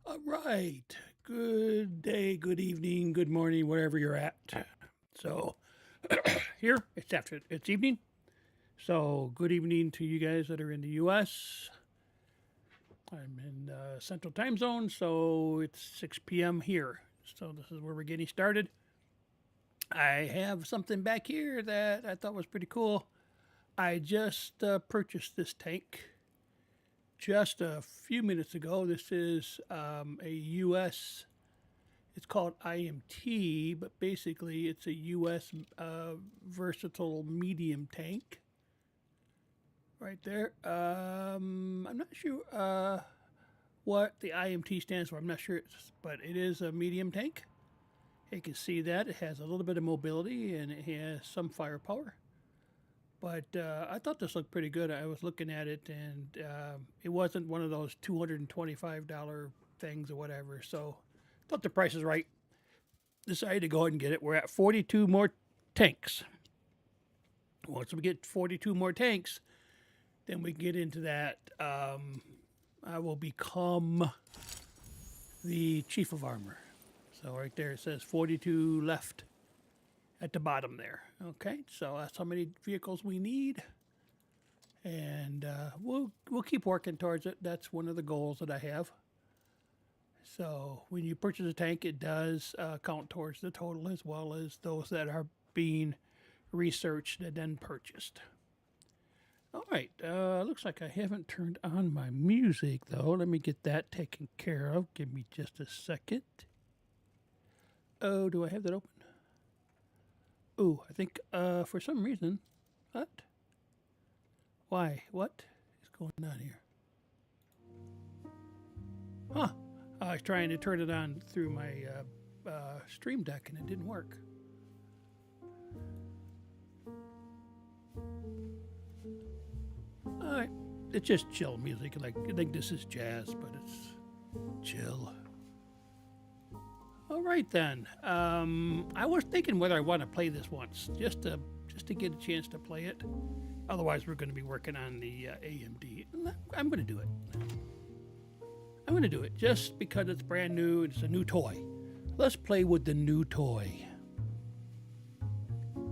All right. Good day, good evening, good morning, wherever you're at. So here it's evening. So good evening to you guys that are in the U.S. I'm in Central Time Zone, so it's 6 p.m. here. So this is where we're getting started. I have something back here that I thought was pretty cool. I just purchased this tank just a few minutes ago. This is a U.S. It's called IMT, but basically it's a U.S. Versatile medium tank. Right there. I'm not sure what the IMT stands for. I'm not sure, but it is a medium tank. You can see that it has a little bit of mobility and it has some firepower. But I thought this looked pretty good. I was looking at it, and it wasn't one of those $225 things or whatever. So I thought the price is right. Decided to go ahead and get it. We're at 42 more tanks. Once we get 42 more tanks, then we get into that. I will become the chief of armor. So right there it says 42 left at the bottom there. Okay, so that's how many vehicles we need, and we'll keep working towards it. That's one of the goals that I have. So when you purchase a tank, it does count towards the total, as well as those that are being researched and then purchased. All right, looks like I haven't turned on my music though. Let me get that taken care of. Give me just a second. Oh, do I have that open? Oh, I think for some reason, what? Why? What is going on here? Huh. I was trying to turn it on through my Stream Deck and it didn't work. Alright. It's just chill music. Like, I think this is jazz, but it's chill. All right then. I was thinking whether I want to play this once, just to get a chance to play it. Otherwise, we're going to be working on the AMD. I'm going to do it. I'm going to do it just because it's brand new. It's a new toy. Let's play with the new toy.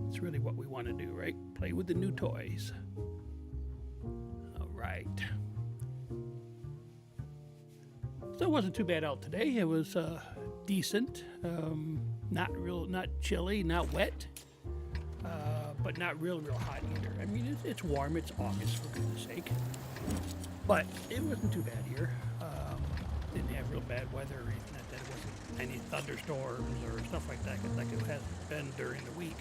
It's really what we want to do, right? Play with the new toys. All right. So it wasn't too bad out today. It was decent, not chilly, not wet, but not real hot either. I mean, it's warm. It's August, for goodness sake. But it wasn't too bad here. Didn't have real bad weather or anything like that. It wasn't any thunderstorms or stuff like that, like it has been during the week.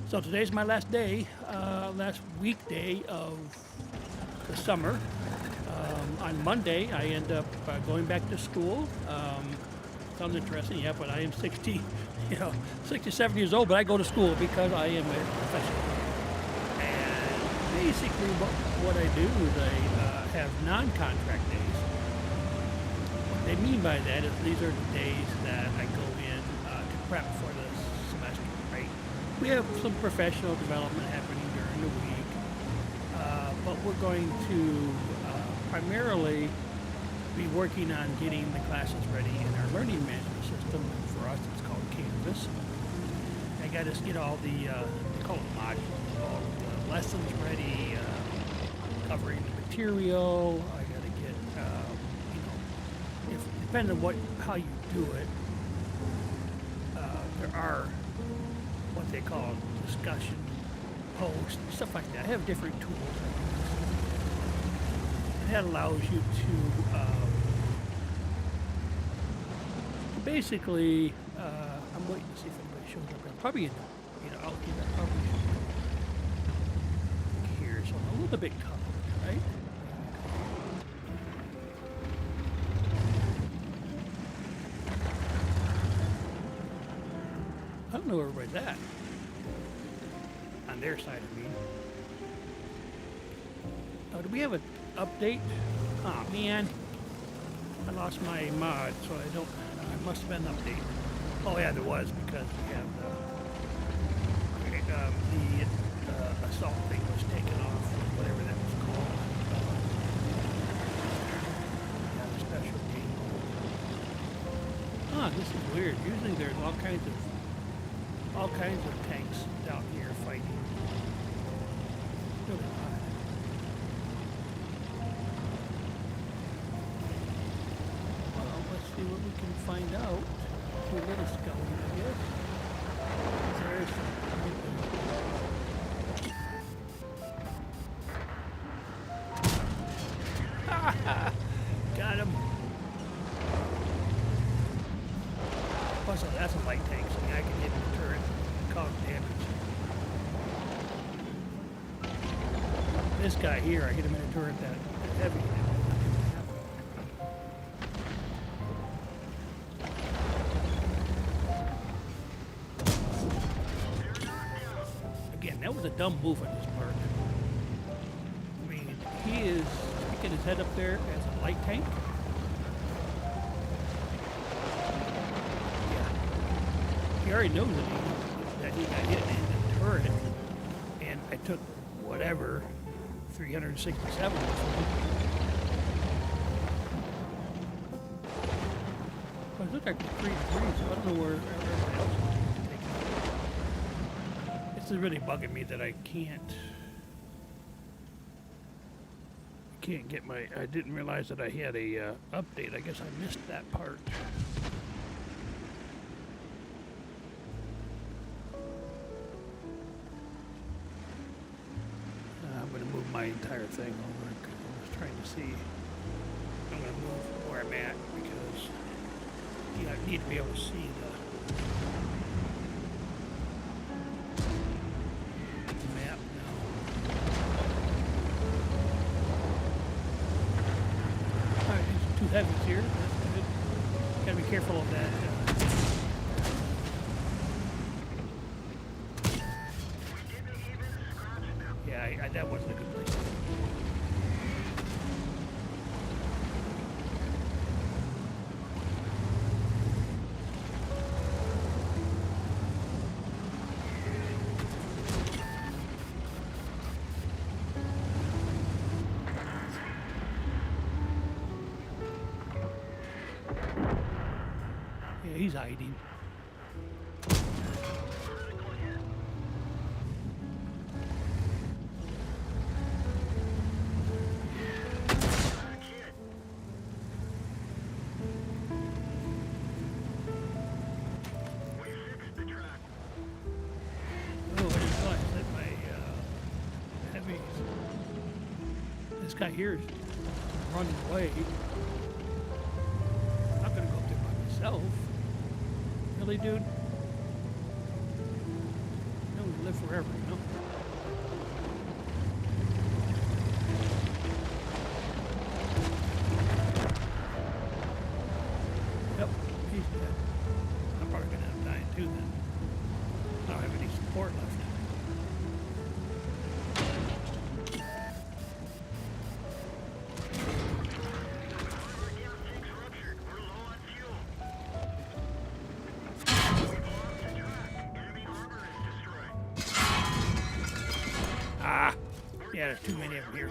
So today's my last day, last weekday of the summer. On Monday, I end up going back to school. Sounds interesting, yeah, but I am 67 years old, but I go to school because I am a professional. And basically what I do is I have non-contract days. What they mean by that is these are the days that I go in to prep for the semester, right? We have some professional development happening during the week, but we're going to primarily be working on getting the classes ready in our learning management system. For us, it's called Canvas. I got to get all the, they call it modules, all the lessons ready, covering the material. I got to get, depending on how you do it, there are what they call discussion posts, stuff like that. I have different tools. That allows you to basically, I'm waiting to see if anybody shows up. Probably, out here, probably here, so a little bit covered, right? I don't know where everybody's at. On their side, I mean. Oh, do we have an update? Oh man, I lost my mod, so I don't. It must have been an update. Oh yeah, there was, because we have the assault thing was taken off, whatever that was called. Yeah, the special game. Huh, this is weird. Usually there's all kinds of tanks down here fighting. Really odd. Well, let's see what we can find out. Do a little scouting, I guess. There's some. Got him. Plus, that's a light tank, so I can hit the turret and cause damage. This guy here, I hit him in a turret that heavy. Again, that was a dumb move on his part. I mean, he is sticking his head up there as a light tank. He already knows that he got hit in the turret, and I took whatever 367 or something. But it looked like 3 degrees, so I don't know where everybody else is taking it. This is really bugging me that I can't get my. I didn't realize that I had a update. I guess I missed that part. My entire thing over. I was trying to see. I'm going to move where I'm at because I need to be able to see the map now. Alright, there's 2 heavies here. That's good. Gotta be careful of that. Yeah, that wasn't a good place. Yeah, he's hiding. This guy here is running away. I'm not gonna go up there by myself. Really, dude? No, we live forever, you know? Yep, he's dead. I'm probably gonna end up dying too then. I don't have any support left. Yeah, there's too many of them here.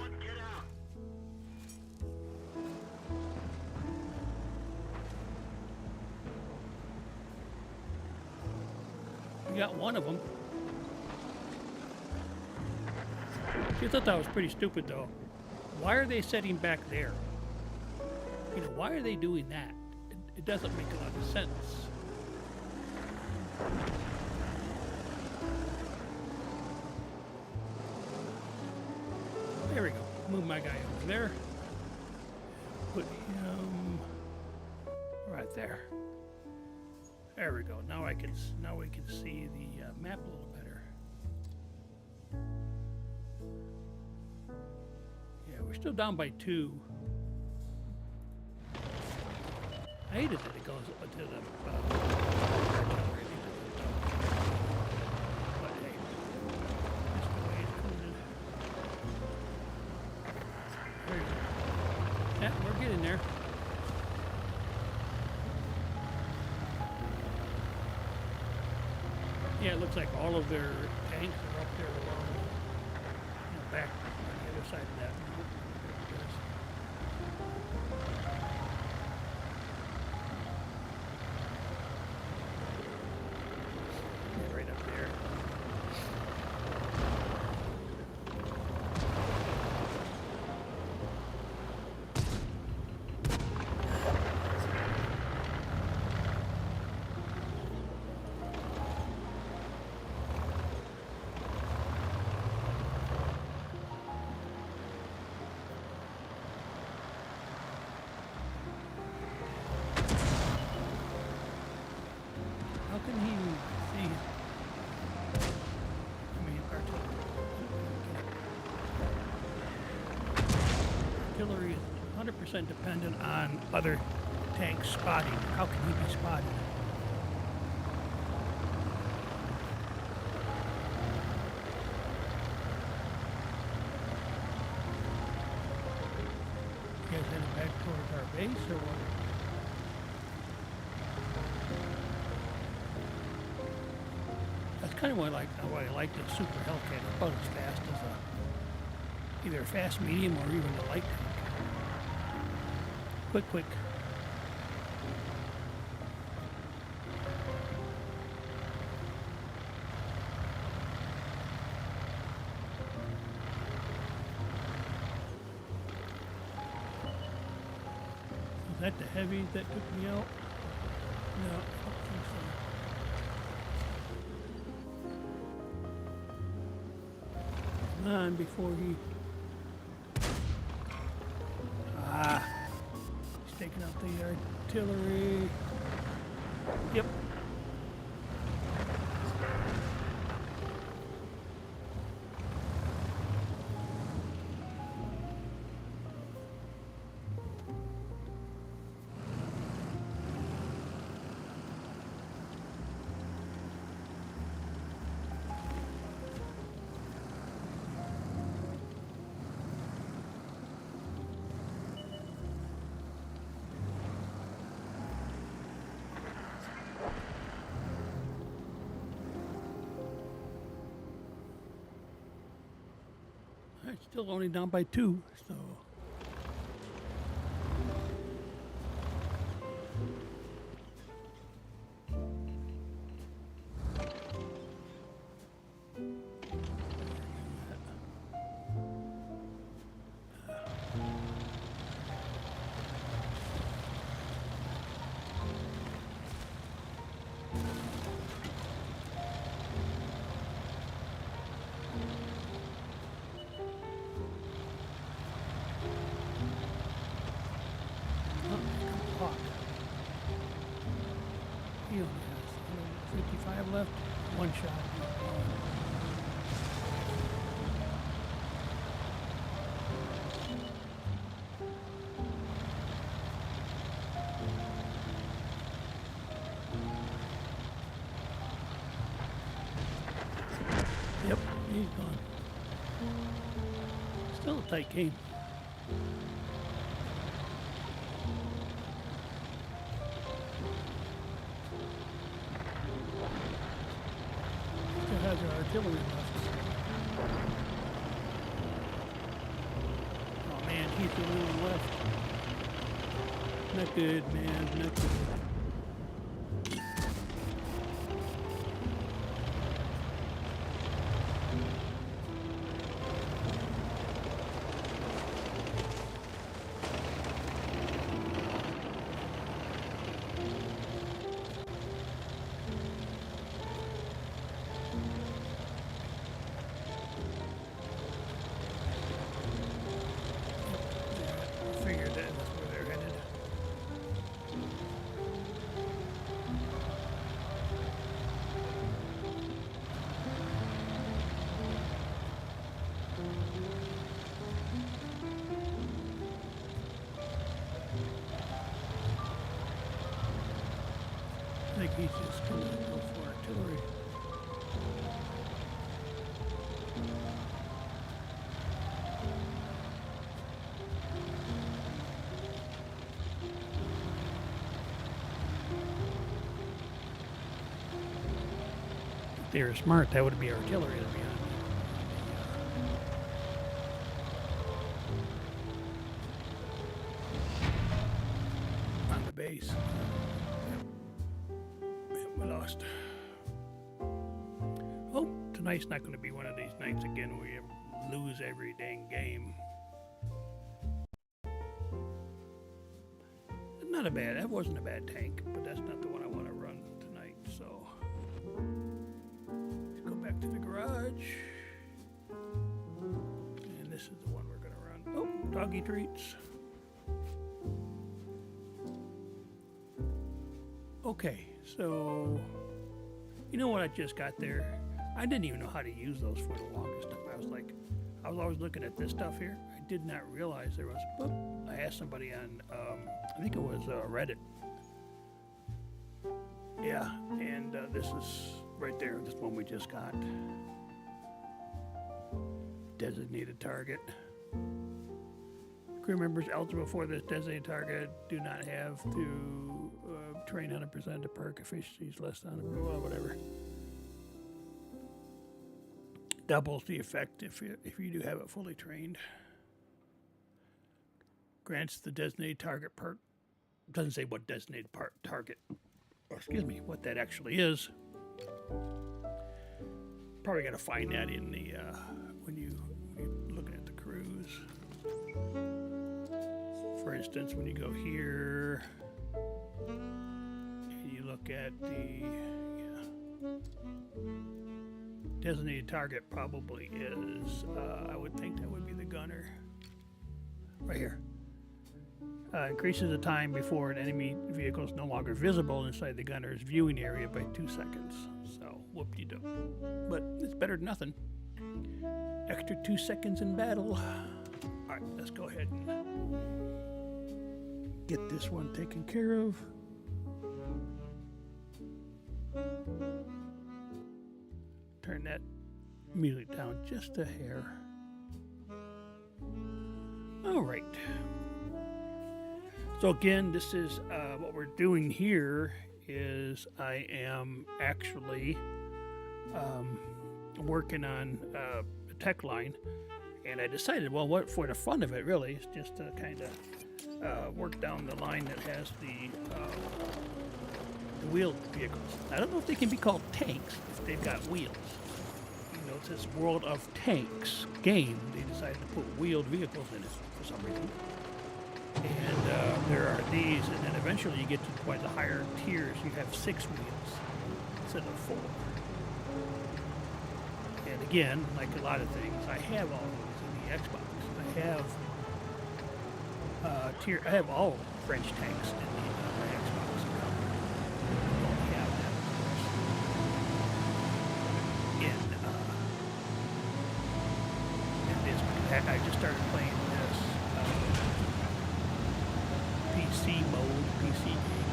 We got one of them. I thought that was pretty stupid, though. Why are they setting back there? You know, why are they doing that? It doesn't make a lot of sense. There we go. Move my guy over there. Put him right there. There we go. Now we can see the map a little better. Yeah, we're still down by 2. I hate it that it goes to the. But hey, that's the way it's coded. There you go. Yeah, we're getting there. Yeah, it looks like all of their tanks are up there along, back on the other side of that. artillery is 100% dependent on other tanks spotting. How can he be spotted? You guys headed back towards our base or what? That's kind of why I like the Super Hellcat. It's about as fast as either a fast medium or even a light tank. Quick. Is that the heavy that took me out? No, I don't think so. Come on, before he... He's taking out the artillery. Yep. It's still only down by 2, so... He only has 155 left. One shot. Yep, he's gone. Still a tight game. Has our artillery left. Oh man, he's the only one left. Not good, man, not good. Figured that was where they're headed. I think he's just going to go for artillery. If they were smart, that would be artillery, to be honest. On the base. Yep, we lost. Oh, tonight's not going to be one of these nights again where you lose every dang game. That wasn't a bad tank, but that's not the one I want to run tonight, so. Let's go back to the garage. And this is the one we're going to run. Oh, doggy treats. Okay, so, you know what I just got there? I didn't even know how to use those for the longest time. I was always looking at this stuff here. I did not realize there was. Whoop, I asked somebody on, I think it was Reddit. Yeah, and this is right there, this one we just got. Designated target. Crew members eligible for this designated target do not have to train 100% to perk efficiencies less than whatever. Doubles the effect if you do have it fully trained. Grants the designated target perk. Doesn't say what designated target, or excuse me, what that actually is. Probably got to find that in the when you're looking at the crews. For instance, when you go here and you look at the designated target, probably is I would think that would be the gunner right here. Increases the time before an enemy vehicle is no longer visible inside the gunner's viewing area by 2 seconds. So, whoop-de-doo. But it's better than nothing. Extra 2 seconds in battle. Alright, let's go ahead and get this one taken care of. Turn that music down just a hair. Alright. So again, this is what we're doing here is I am actually working on a tech line, and I decided, well, what for the fun of it really is just to kind of work down the line that has the wheeled vehicles. I don't know if they can be called tanks if they've got wheels. You know, it's this World of Tanks game. They decided to put wheeled vehicles in it for some reason. And there are these, and then eventually you get to quite the higher tiers. You have 6 wheels instead of 4. And again, like a lot of things, I have all those in the Xbox. I have all French tanks in the my Xbox account. I don't have that, of course, in this. I just started playing this PC game.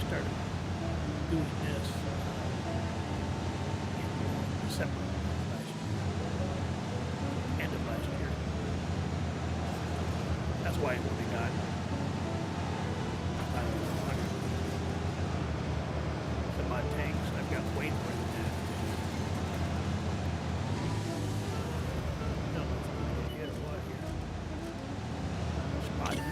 Started doing this in December last year, end of last year. That's why I've only got some mod tanks. I've got way more than that. I don't know if I'm going to get hit or what here. Spotted.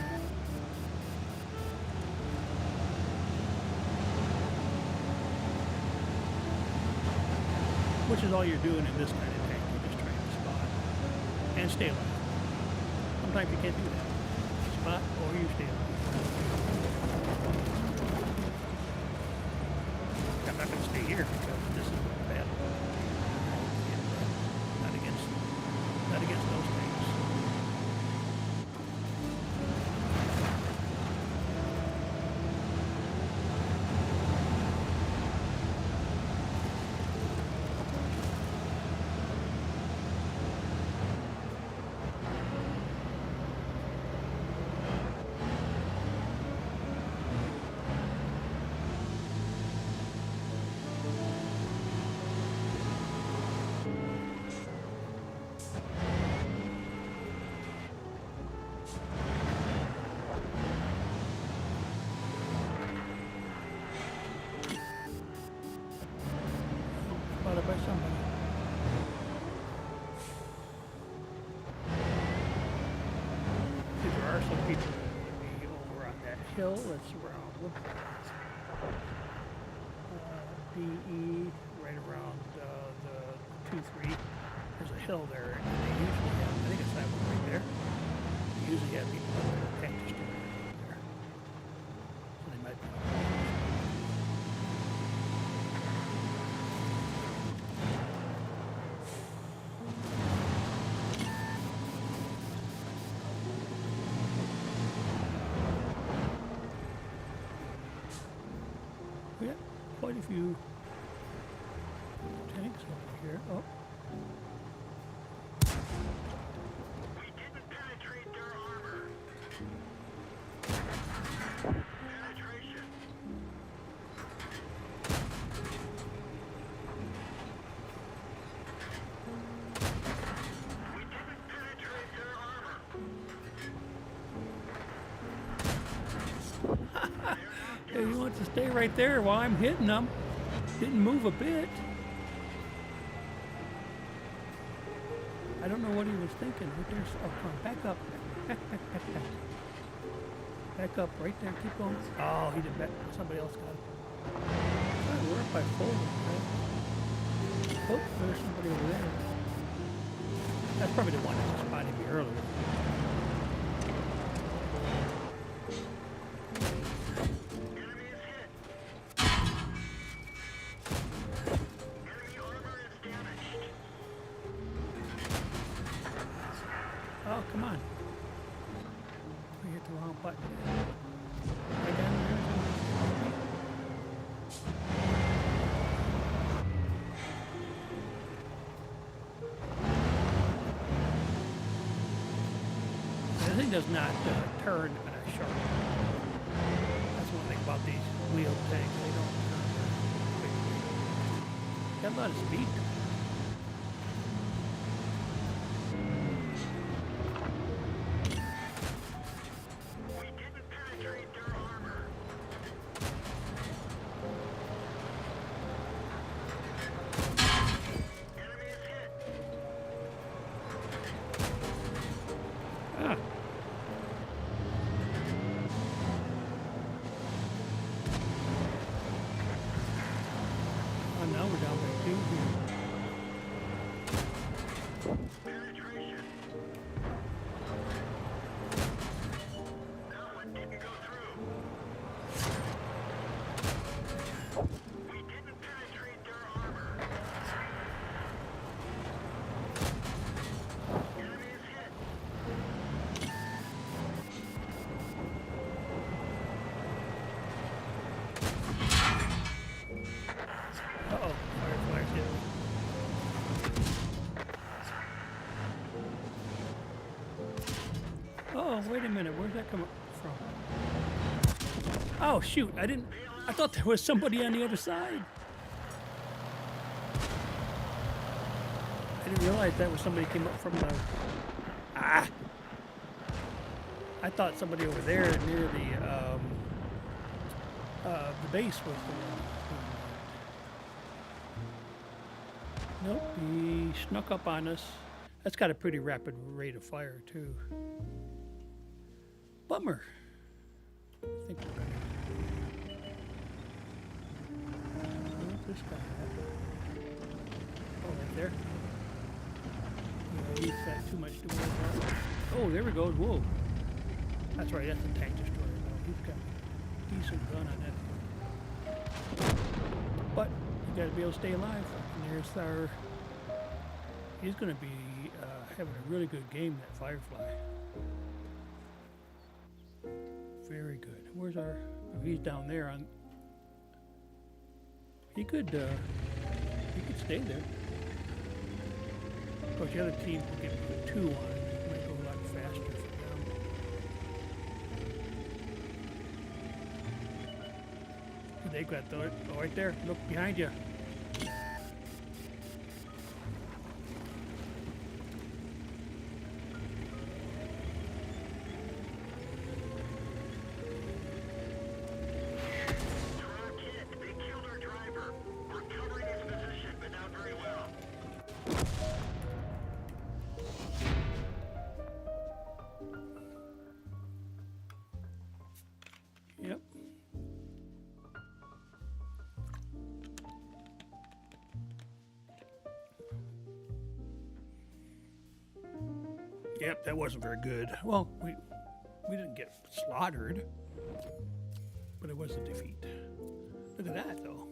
Which is all you're doing in this kind of tank. You're just trying to spot and stay alive. Sometimes you can't do that. Spot or you stay alive. I'm not going to stay here because this is a battle. Not against those tanks. Spotted by somebody. There are some people that will be over on that hill that's around DE, right around the 2-3. There's a hill there, and they usually have, I think it's that one right there. They usually have people up there tank destroyers there. So they might be. Yeah, quite a few tanks over here. Oh. He wants to stay right there while I'm hitting him. Didn't move a bit. I don't know what he was thinking. Right there's, oh, come on, back up. Back. Back up, right there. Keep going. Oh, he did back. Somebody else got it. We're up by 4. Right? Oh, there's somebody over there. That's probably the one that was spotting me earlier. Oh, come on. We hit the wrong button. Right down there. The thing does not turn on a sharp. That's one thing about these wheel tanks. They don't turn quickly. Got a lot of speed to it. Oh, now we're down by 2 here. Penetration. That one didn't go through. We didn't penetrate their armor. Enemy is hit. Uh-oh, fireflies hit me. Oh, wait a minute, where's that coming from? Oh, shoot, I thought there was somebody on the other side. I didn't realize that was somebody came up from the... Ah! I thought somebody over there near the base was the one. Nope, he snuck up on us. That's got a pretty rapid rate of fire, too. Bummer. I think we're gonna... Where's this guy at? Oh, right there. Yeah, he's got too much to worry about. Oh, there we go. Whoa. That's right, that's the tank destroyer. He's got a decent gun on that thing. But you gotta be able to stay alive. And there's our... He's gonna be having a really good game, that Firefly. Very good. Where's our... Oh, he's down there on... He could stay there. Of course, the other team could put 2 on it. It might go a lot faster for them. They got the... Oh, right there. Look behind you. Yep. Yep, that wasn't very good. Well, we didn't get slaughtered, but it was a defeat. Look at that, though.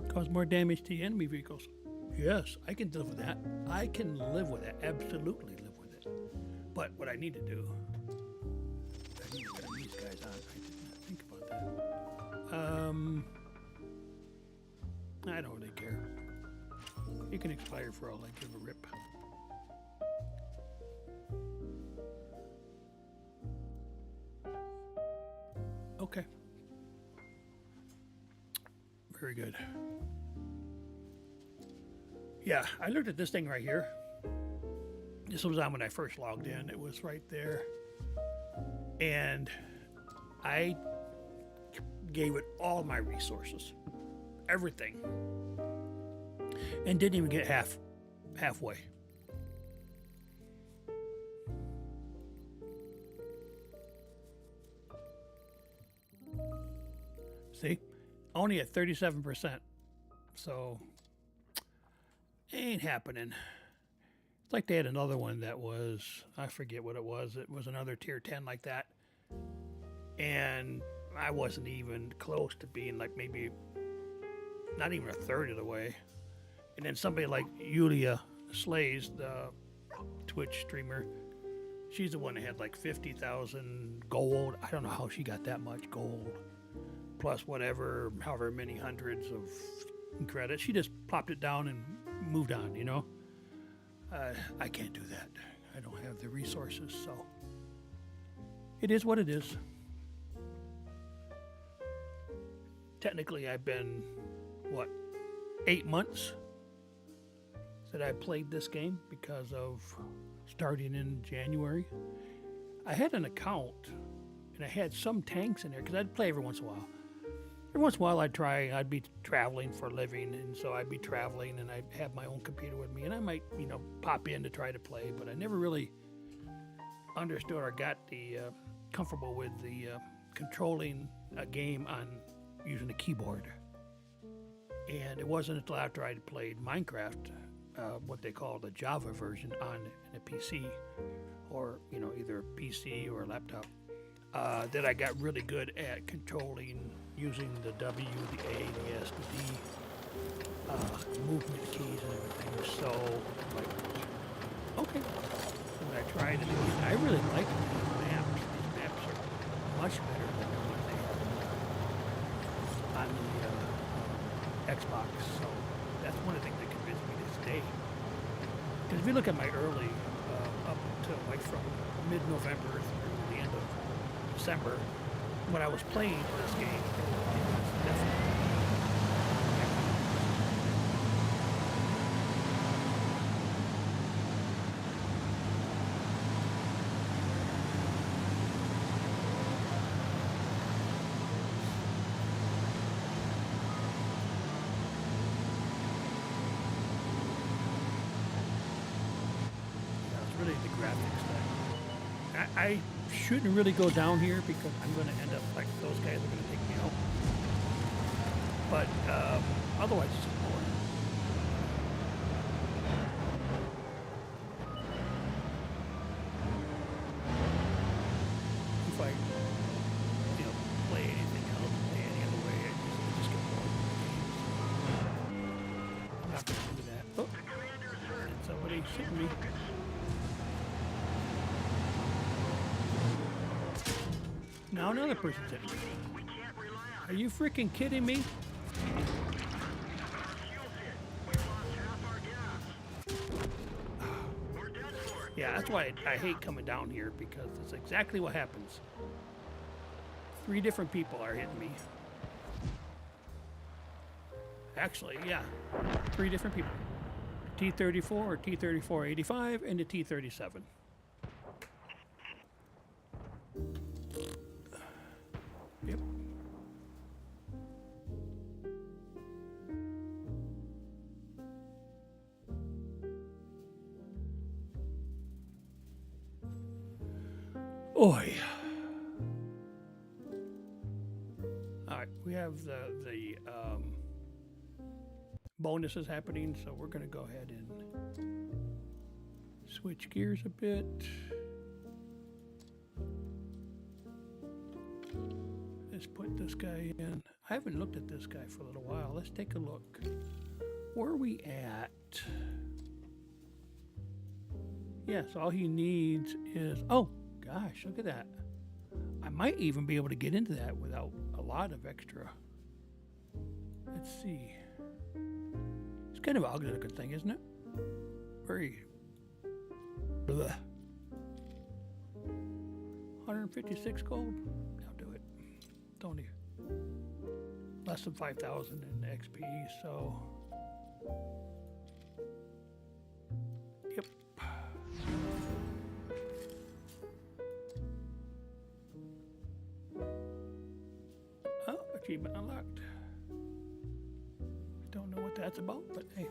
Caused more damage to the enemy vehicles. Yes, I can live with that. I can live with it. Absolutely live with it. But what I need to do... I need to turn these guys on. I did not think about that. I don't really care. You can expire for all I give a rip. Okay. Very good. Yeah, I looked at this thing right here. This was on when I first logged in. It was right there. And I gave it all my resources, everything, and didn't even get halfway. See, only at 37%, so ain't happening. It's like they had another one that was, I forget what it was. It was another tier 10 like that, and I wasn't even close to being like maybe not even a third of the way. And then somebody like Yulia Slays, the Twitch streamer, she's the one that had like 50,000 gold. I don't know how she got that much gold, plus whatever, however many hundreds of credits. She just plopped it down and moved on, you know? I can't do that. I don't have the resources, so it is what it is. Technically, I've been, 8 months that I played this game because of starting in January. I had an account, and I had some tanks in there, because I'd play every once in a while. Every once in a while I'd be traveling for a living, and so I'd be traveling, and I'd have my own computer with me, and I might, pop in to try to play, but I never really understood or got the comfortable with the controlling a game on using a keyboard. And it wasn't until after I'd played Minecraft, what they call the Java version on a PC, or either a PC or a laptop, that I got really good at controlling using the W, the A, the S, the D movement keys and everything. So, okay. So when I tried it again, I really like these maps. These maps are much better than the ones they have on the Xbox. So that's one of the things that convinced me to stay. Because if you look at my early, up until from mid-November through the end of December, when I was playing this game, it was definitely. It's really the graphics thing. I shouldn't really go down here because I'm going to end up like those guys are going to take me out. But otherwise, it's just boring. If I, play anything else, play any other way, I just get bored with the games. I'm not going to do that. Oh, and somebody shooting me. Now another person's hitting me. Are you freaking kidding me? Yeah, that's why I hate coming down here, because it's exactly what happens. 3 different people are hitting me. Actually, yeah, 3 different people. T-34 or T-34-85 and the T-37. Yep. Oi. All right, we have the bonuses happening, so we're going to go ahead and switch gears a bit. Let's put this guy in. I haven't looked at this guy for a little while. Let's take a look. Where are we at? Yes, all he needs is... Oh, gosh, look at that. I might even be able to get into that without a lot of extra. Let's see. It's kind of an ugly looking thing, isn't it? Very... Blah. 156 gold? I'll do it. It's only less than 5,000 in XP, so... Yep. Oh, Achievement unlocked. Don't know what that's about, but hey.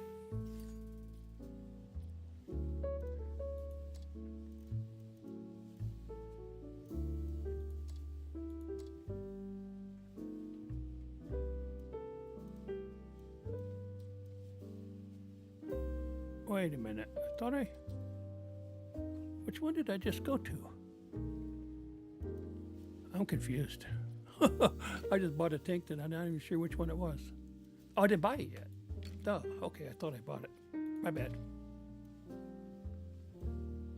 Wait a minute. I thought I... Which one did I just go to? I'm confused. I just bought a tank that I'm not even sure which one it was. Oh, I didn't buy it yet. Duh. Okay, I thought I bought it. My bad.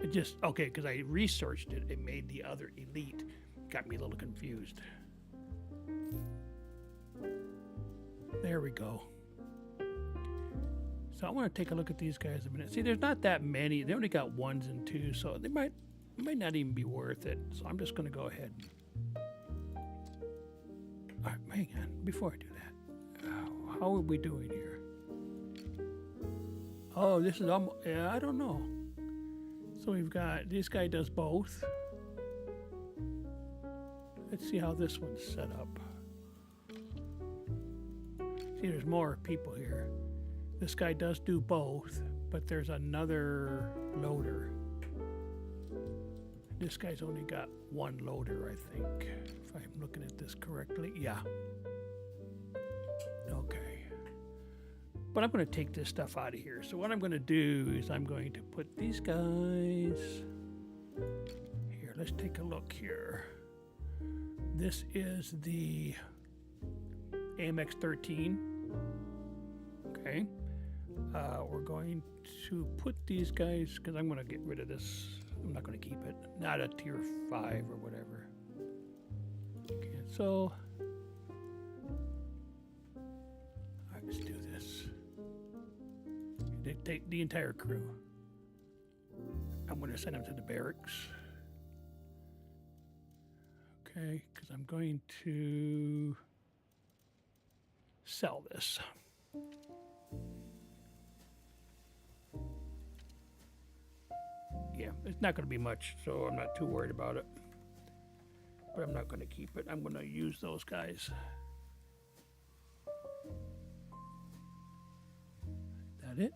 It just... Okay, because I researched it. It made the other elite. Got me a little confused. There we go. So I want to take a look at these guys a minute. See, there's not that many. They only got 1s and 2s, so they might not even be worth it. So I'm just going to go ahead. All right, hang on. Before I do that, how are we doing here? Oh, this is almost, yeah, I don't know. So we've got, this guy does both. Let's see how this one's set up. See, there's more people here. This guy does do both, but there's another loader. This guy's only got 1 loader, I think, if I'm looking at this correctly. Yeah. Okay. But I'm going to take this stuff out of here. So what I'm going to do is I'm going to put these guys here. Let's take a look here. This is the AMX 13. Okay. We're going to put these guys, because I'm going to get rid of this. I'm not going to keep it. Not a tier 5 or whatever. Okay, so all right, let's do this. They take the entire crew. I'm going to send them to the barracks. Okay, because I'm going to sell this. Yeah, it's not going to be much, so I'm not too worried about it. But I'm not going to keep it. I'm going to use those guys. That it?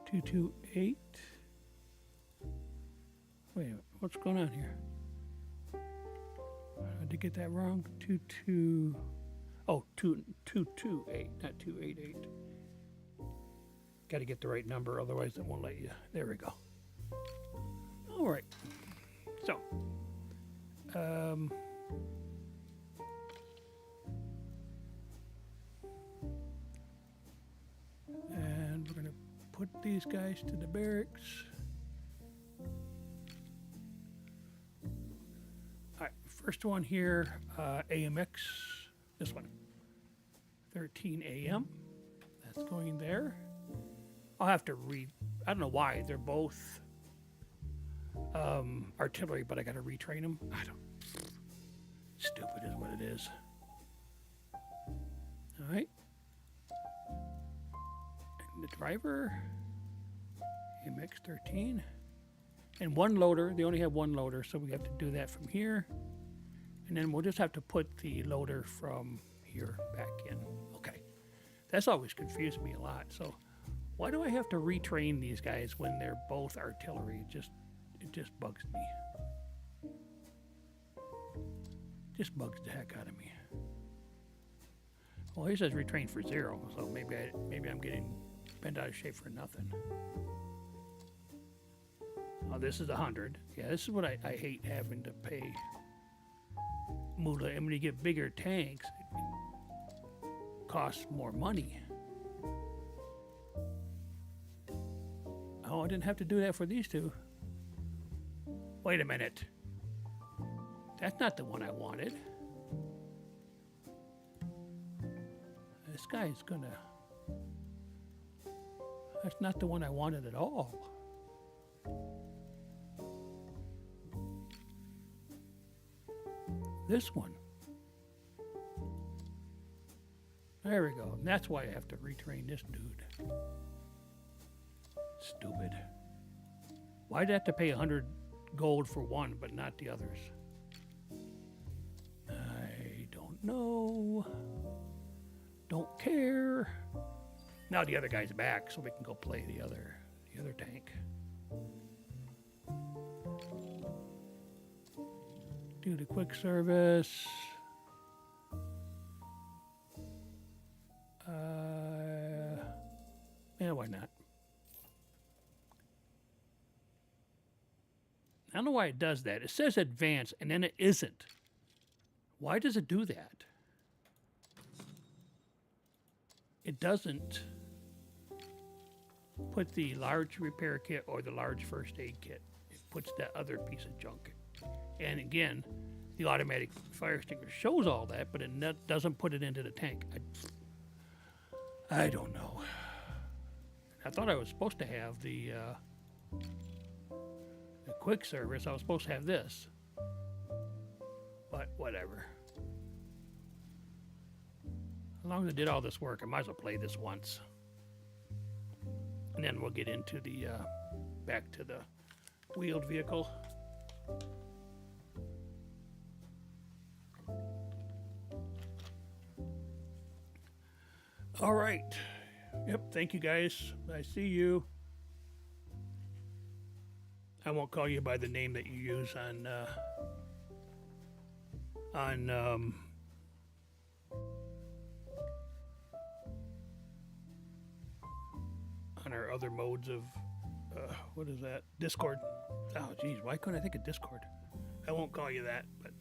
228. Wait a minute, what's going on here? Did I get that wrong? 22. Oh, 228, not 288. Got to get the right number, otherwise it won't let you. There we go. All right. So, and we're going to put these guys to the barracks. All right, first one here, AMX, this one, 13 AM. That's going there. I'll have to read, I don't know why, they're both artillery, but I got to retrain them. I don't. Stupid is what it is. All right. And the driver, MX-13, and 1 loader. They only have 1 loader, so we have to do that from here, and then we'll just have to put the loader from here back in. Okay, that's always confused me a lot. So, why do I have to retrain these guys when they're both artillery? It just bugs me. Just bugs the heck out of me. Well, he says retrain for 0, so maybe I'm getting bent out of shape for nothing. Oh, this is 100. Yeah, this is what I hate having to pay moolah. And when you get bigger tanks, it costs more money. Oh, I didn't have to do that for these two. Wait a minute. That's not the one I wanted. This guy's gonna... That's not the one I wanted at all. This one. There we go. And that's why I have to retrain this dude. Stupid. Why'd I have to pay 100 gold for one, but not the others? I don't No. Don't care. Now the other guy's back, so we can go play the other tank. Do the quick service. Yeah, why not? I don't know why it does that. It says advance, and then it isn't. Why does it do that? It doesn't put the large repair kit or the large first aid kit. It puts that other piece of junk. And again, the automatic fire extinguisher shows all that, but it doesn't put it into the tank. I don't know. I thought I was supposed to have the quick service. I was supposed to have this. But whatever. As long as I did all this work, I might as well play this once. And then we'll get into the back to the wheeled vehicle. All right. Yep, thank you guys. I see you. I won't call you by the name that you use on our other modes of what is that? Discord. Oh geez, why couldn't I think of Discord? I won't call you that, but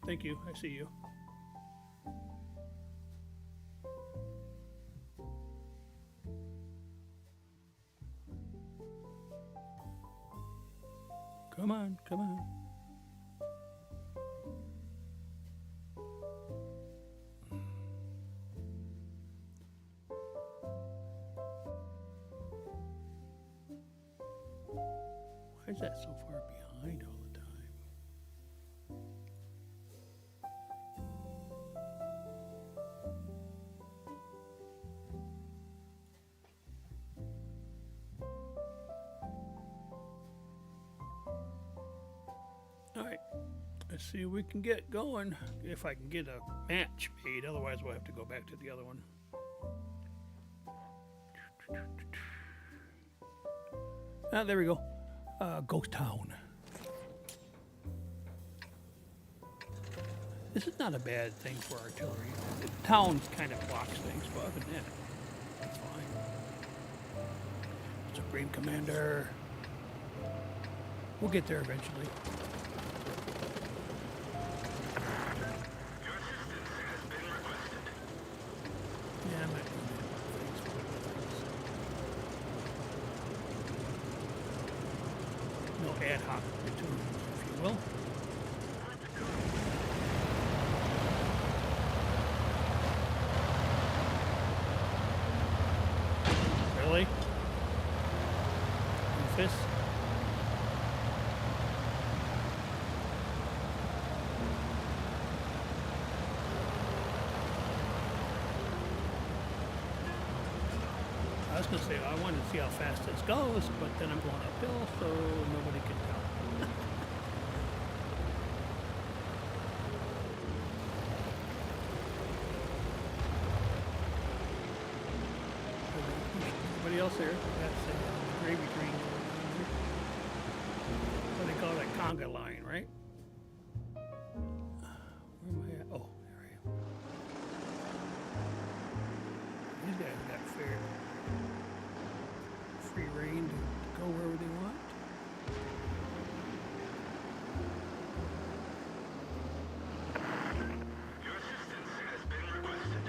thank you. I see you. Come on, come on. Why is that so far behind all the time? All right, let's see if we can get going. If I can get a match made, otherwise we'll have to go back to the other one. Ah, there we go. Ghost Town. This is not a bad thing for artillery. The towns kind of blocks things, but other than that, it's fine. Supreme Commander. We'll get there eventually. Your assistance has been requested. Yeah, I'm not doing that. No ad hoc platoons, if you will. Really? Doofus? I was going to say, I wanted to see how fast this goes, but then I'm going uphill, so nobody can tell. Everybody else there, that's a gravy train. What do they call that? Conga line, right? Where am I at? Oh, there I am. These guys got free reign to go wherever they want. Your assistance has been requested.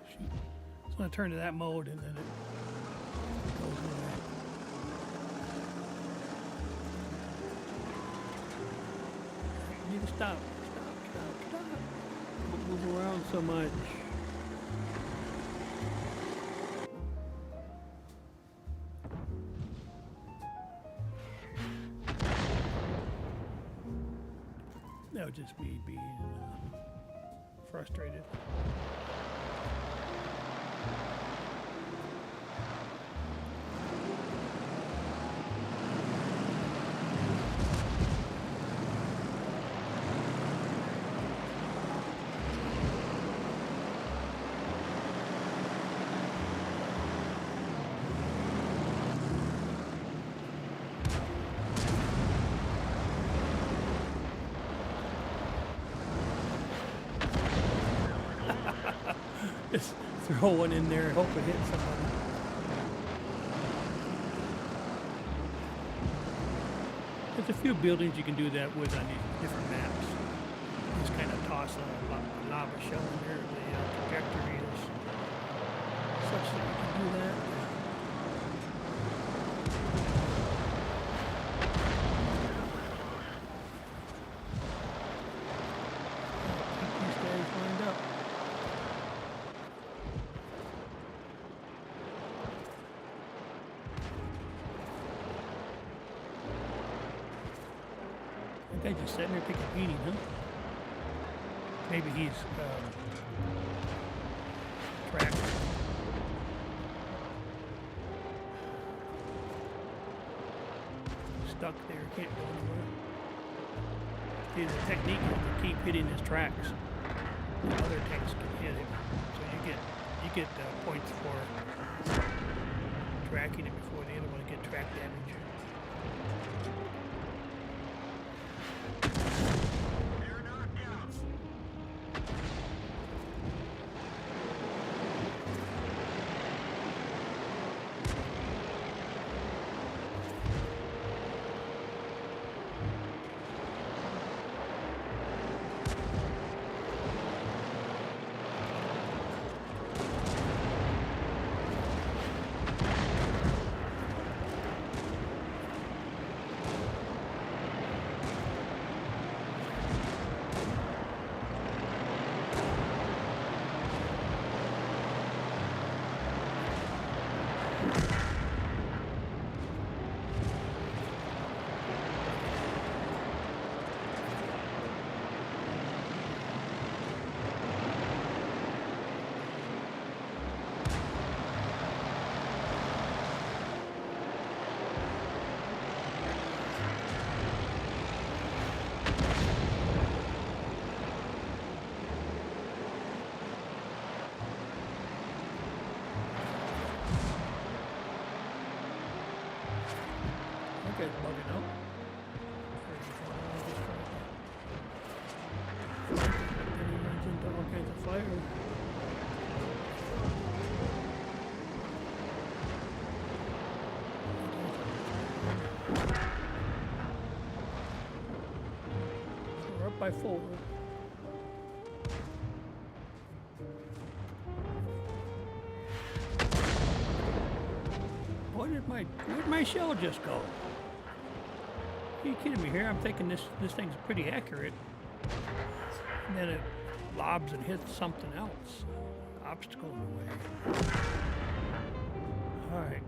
Shoot. So I'm going to turn to that mode and then it goes away. You need to stop. Stop. Don't move around so much. That was just me being frustrated. Just throw one in there and hope it hits somebody. There's a few buildings you can do that with on these different maps. Just kind of toss a lava shell in there. The trajectory is such that you can do that. Keep these guys lined up. That guy just sitting there taking a beating, huh? Maybe he's trapped. Stuck there, can't go anywhere. See, the technique is to keep hitting his tracks. The other tanks can hit him, so you get points for tracking it before the other one get track damage. They're knocked out. That guy's bugging out. Then he runs into all kinds of fire. So we're up by 4. Where'd my shell just go? Are you kidding me here? I'm thinking this thing's pretty accurate. And then it lobs and hits something else. Obstacle in the way. Alright.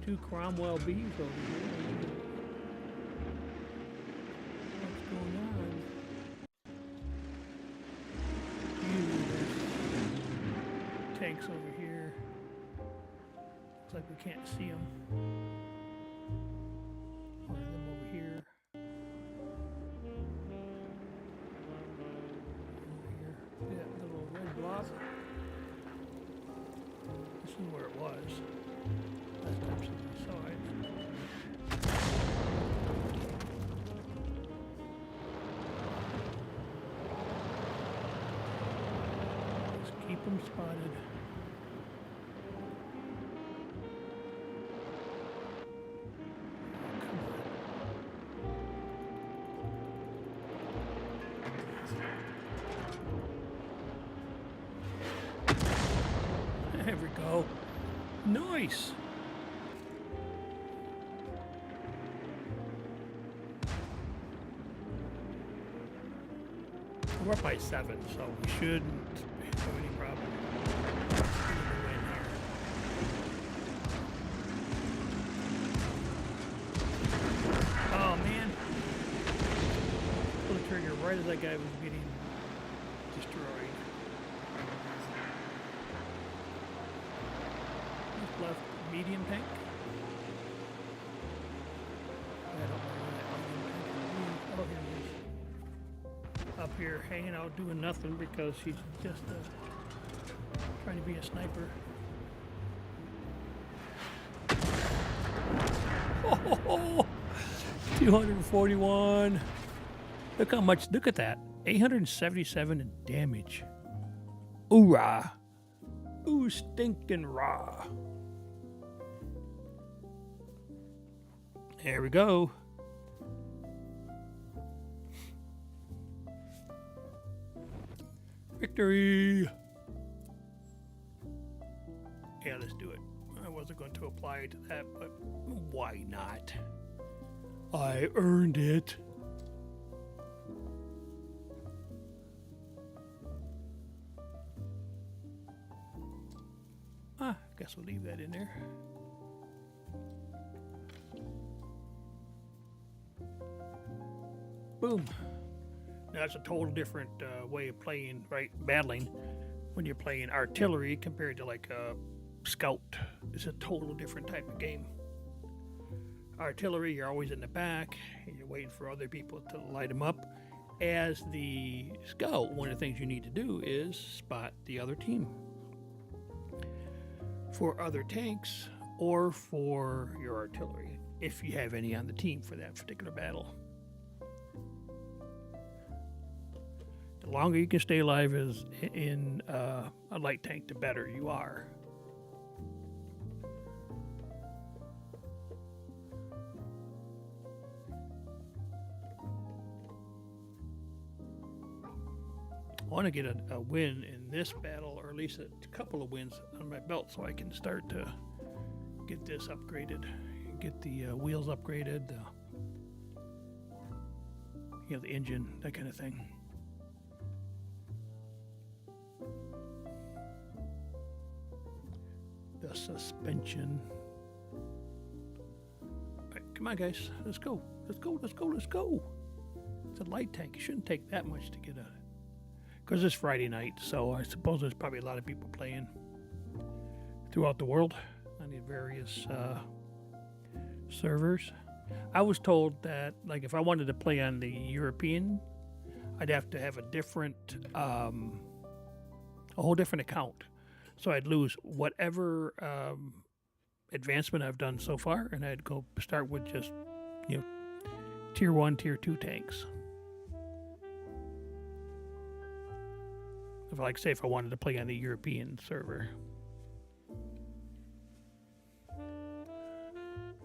2 Cromwell bees over here. What's going on? Tanks over here. Looks like we can't see them. One of them over here. Over here. See that little red blob? This is where it was. Last time somebody saw it. Just keep them spotted. There we go. Nice. We're up by 7, so we shouldn't have any problem. Oh man. Pull the trigger right as that guy was getting destroyed. Just left medium tank. I don't know where that medium tank is. Oh, here he is. Up here hanging out doing nothing because she's just trying to be a sniper. Oh, 241. Look how much, look at that. 877 in damage. Ooh-rah. Ooh, stinking rah. There we go. Victory! Yeah, let's do it. I wasn't going to apply to that, but why not? I earned it. I guess we'll leave that in there. Boom. Now, that's a total different way of playing, right? Battling when you're playing artillery compared to like a scout. It's a total different type of game. Artillery, you're always in the back and you're waiting for other people to light them up. As the scout, one of the things you need to do is spot the other team. For other tanks or for your artillery, if you have any on the team for that particular battle. The longer you can stay alive is in a light tank, the better you are. I want to get a win in this battle, or at least a couple of wins on my belt, so I can start to get this upgraded, get the wheels upgraded, the engine, that kind of thing. The suspension. All right, come on, guys, let's go. Let's go. Let's go. Let's go. It's a light tank. It shouldn't take that much to get a. Because it's Friday night, so I suppose there's probably a lot of people playing throughout the world on the various servers. I was told that, like, if I wanted to play on the European, I'd have to have a different, a whole different account. So I'd lose whatever advancement I've done so far, and I'd go start with just, tier 1, tier 2 tanks. If I wanted to play on the European server.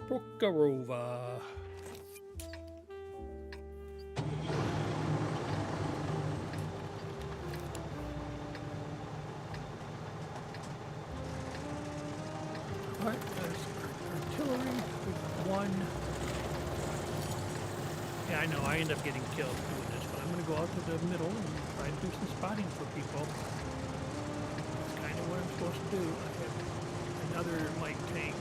Prokarova. Alright, there's artillery with 1. Yeah, I know, I end up getting killed doing this, but I'm going to go out to the middle and try to do some spotting for people. That's kind of what I'm supposed to do. I have another light tank.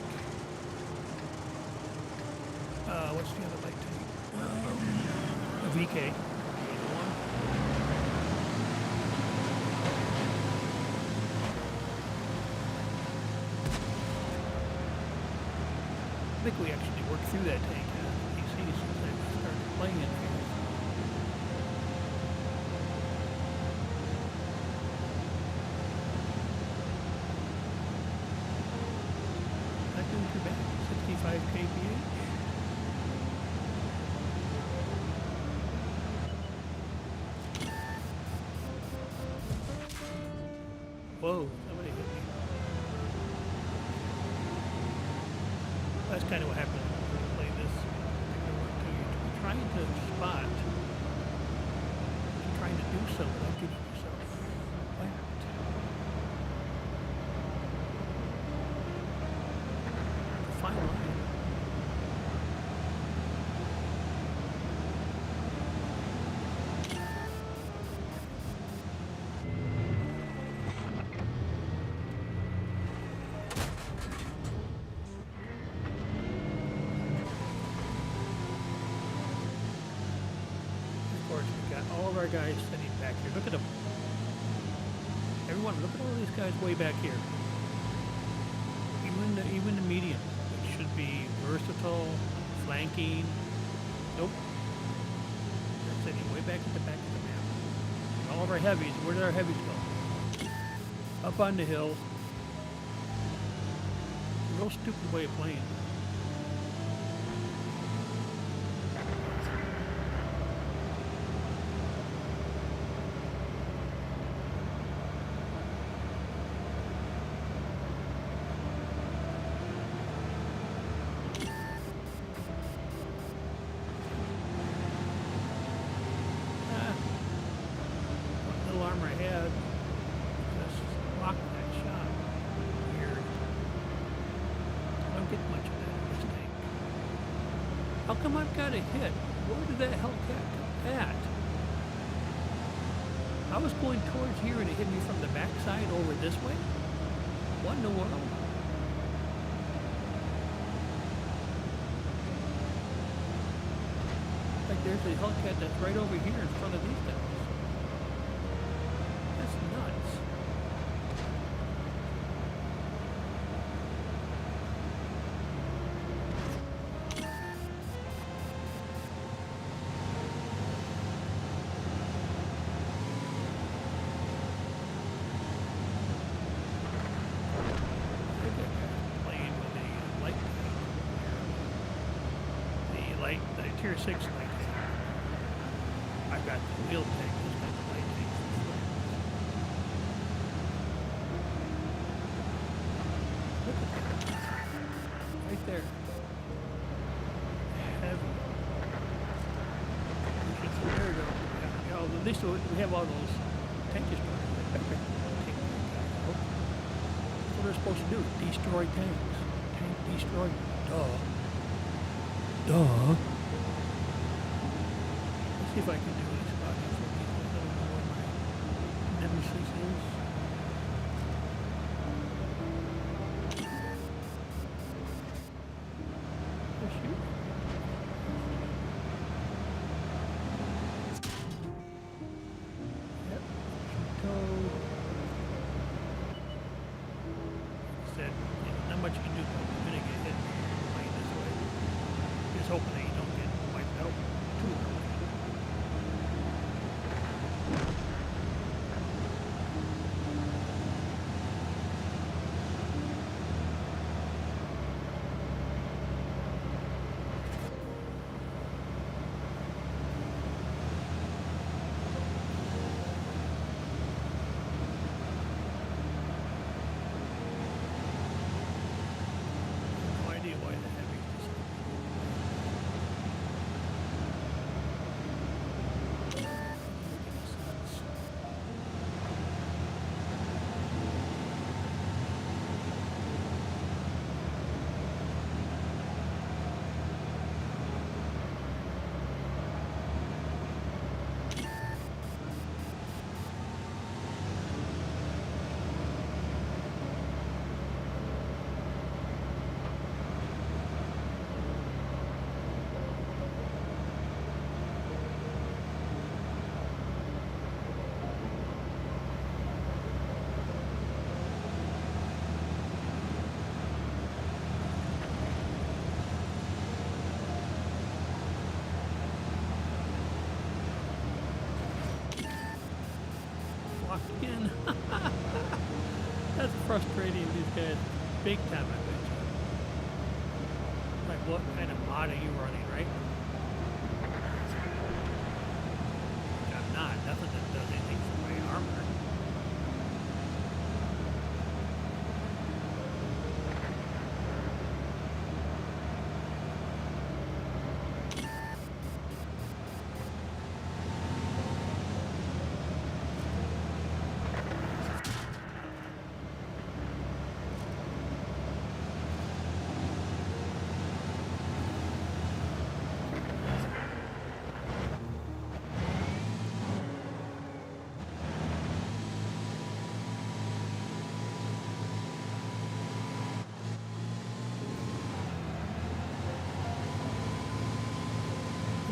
What's the other light tank? A VK. I think we actually worked through that tank PC since I started playing it here. Not doing too bad. 65 kph. Whoa, somebody hit me. That's kind of what happens when you play this particular one too. You're trying to spot. You're trying to do so without getting yourself whacked. fine line. Of course, we got all of our guys sitting back here. Look at them. Everyone, look at all these guys way back here. Even the mediums, which should be versatile, flanking. Nope. They're sitting way back at the back of the map. And all of our heavies, where did our heavies go? Up on the hill. Real stupid way of playing. How come I've got a hit? Where did that Hellcat come at? I was going towards here and it hit me from the backside over this way? What in the world? Like there's a Hellcat that's right over here in front of these guys. That's nuts. The Tier 6 light tank. I've got the wheel tank, who's got the light tank. Look at that. Right there. Heavy. There we go. Yeah, at least we have all those tank destroyers. That's what they're supposed to do. Destroy tanks. Tank destroy. Duh. Duh. Let's see if I can do this spot here for people that don't know what my nemesis is. Oh, shoot. Yep. Toad. Said, not much you can do, but you're gonna get hit playing this way. Just hoping that you don't get wiped out too early. No idea why the heavy blocked again. That's frustrating, these guys. Big time, I bet you. Like, what kind of mod are you running, right? I'm not. Nothing that does anything for my armor.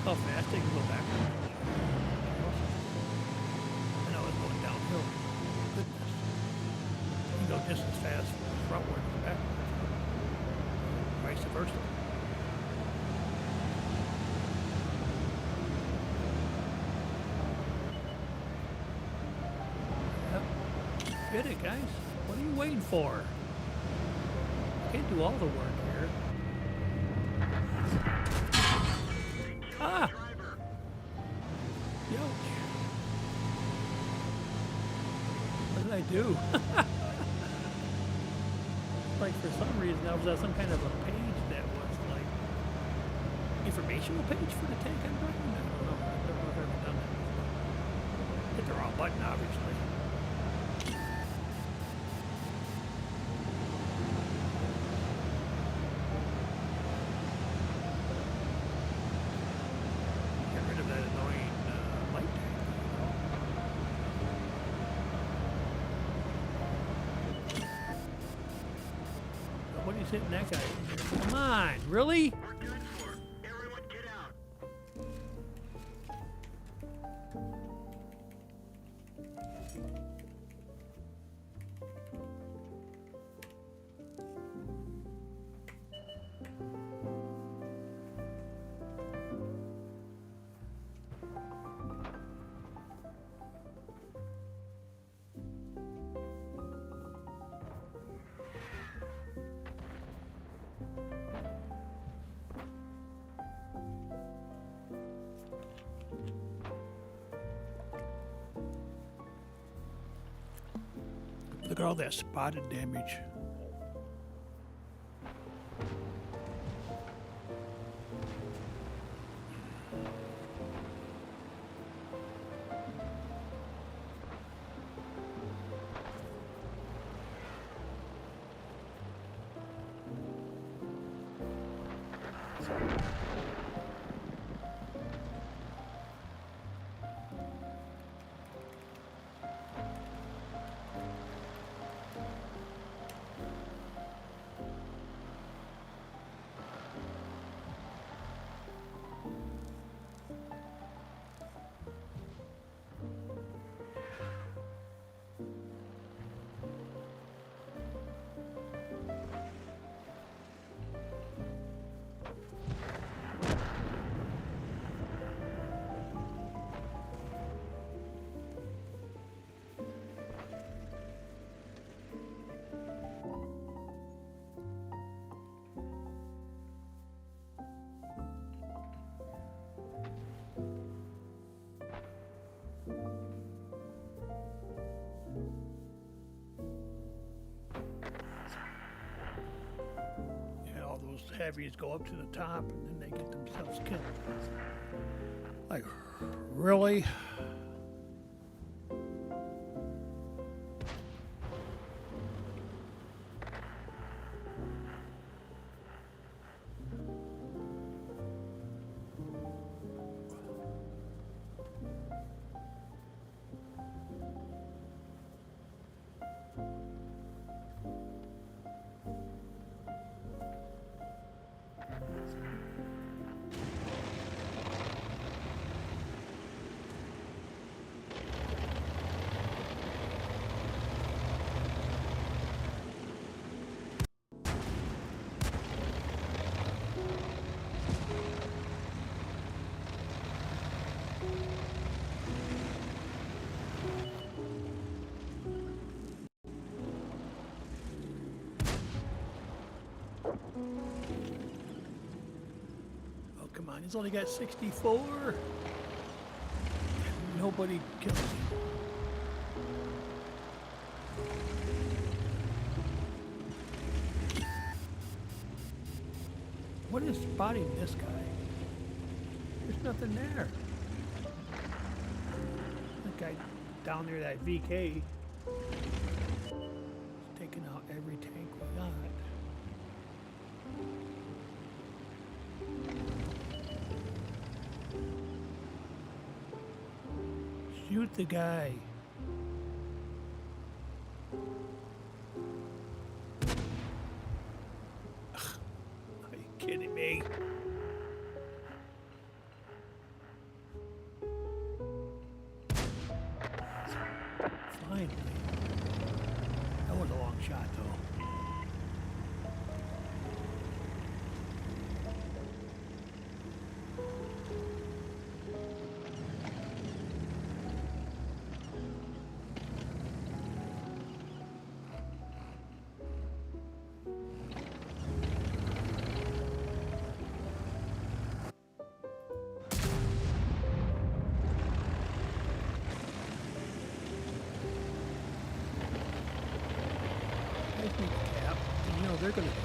how fast they can go backwards. I know it's going downhill. Goodness. You can go just as fast frontward as backwards. Vice versa. Yep. Get it, guys. What are you waiting for? Can't do all the work here. Ah! Youch. What did I do? Like, for some reason, I was at some kind of a page that was like informational page for the tank I'm driving. I don't know. I've never ever done that before. Hit the wrong button, obviously. Get rid of that annoying light tank. Nobody's hitting that guy. Come on, really? We're done for. Everyone get out. Look at all that spotted damage. Heavies go up to the top and then they get themselves killed. Like, really? Oh, come on. He's only got 64. Nobody kills him. What is spotting this guy? There's nothing there. That guy down there, that VK, is taking out every tank we got. Shoot the guy. Are you kidding me? shot though. I think cap. You know they're gonna do it.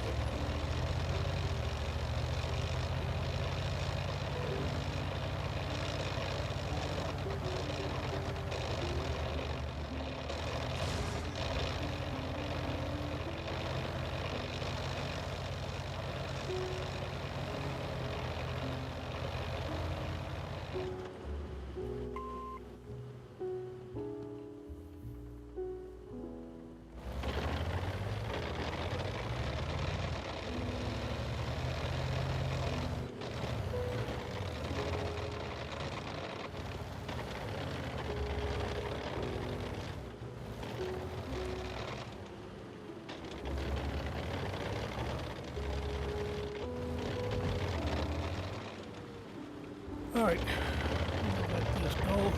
All right, let this go. I'm gonna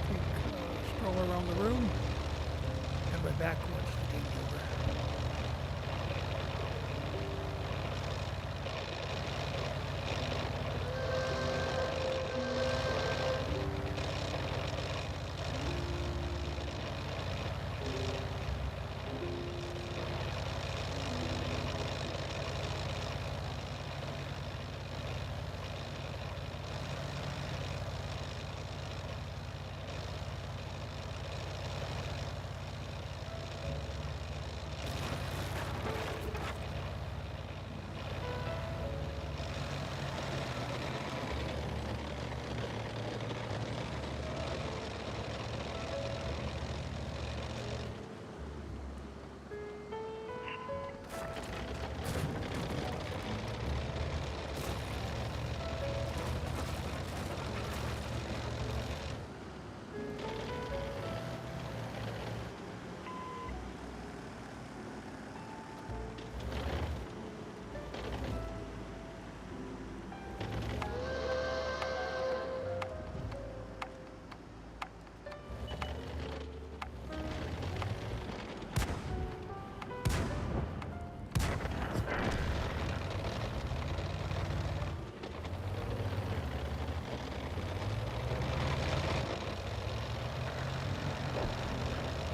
take a stroll around the room. And right back once the game's over.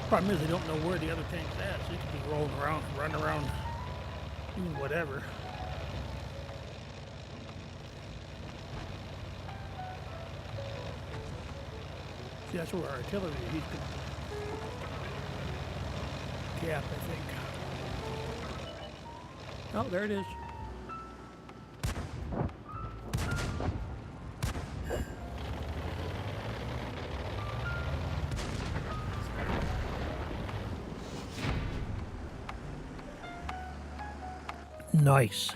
Problem is, they don't know where the other tank's at, so you could be rolling around, running around, doing whatever. See, that's where our artillery is. He's good. Cap, I think. Oh, there it is. Nice.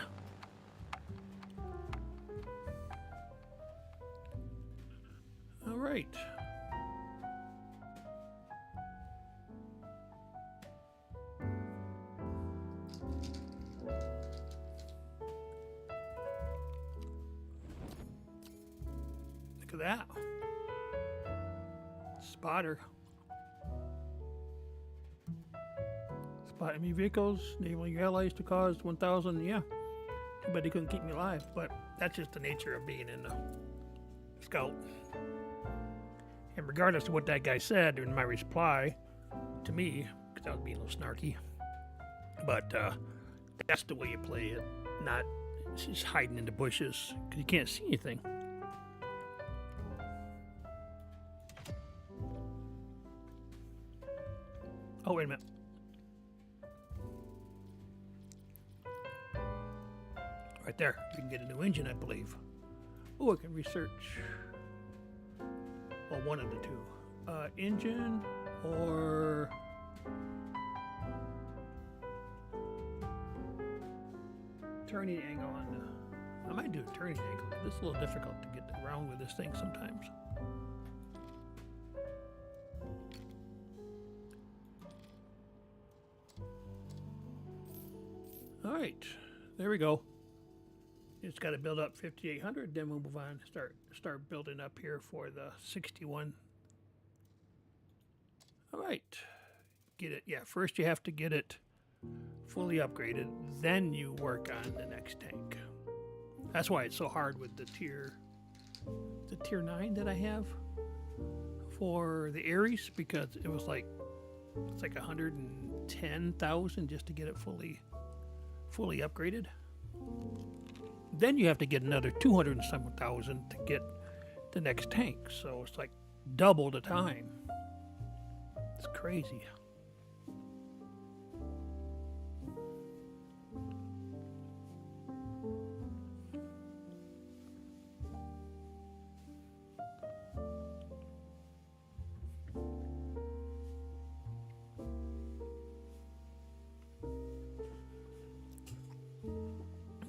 All right. Look at that. Spotter. Spot enemy vehicles, enabling your allies to cause 1,000. Yeah. Too bad they couldn't keep me alive, but that's just the nature of being in the scout. And regardless of what that guy said in my reply to me, because I was being a little snarky, but that's the way you play it, not just hiding in the bushes, because you can't see anything. Oh, wait a minute. Right there, we can get a new engine, I believe. Oh, I can research. Well, one of the two. Engine or turning angle on the... I might do a turning angle. It's a little difficult to get around with this thing sometimes. All right, there we go. It's got to build up 5,800, then we'll move on. Start building up here for the 61. All right, get it. Yeah, first you have to get it fully upgraded, then you work on the next tank. That's why it's so hard with the tier 9 that I have for the Ares, because it was like it's like 110,000 just to get it fully upgraded. Then you have to get another 200 and some thousand to get the next tank. So it's like double the time. It's crazy.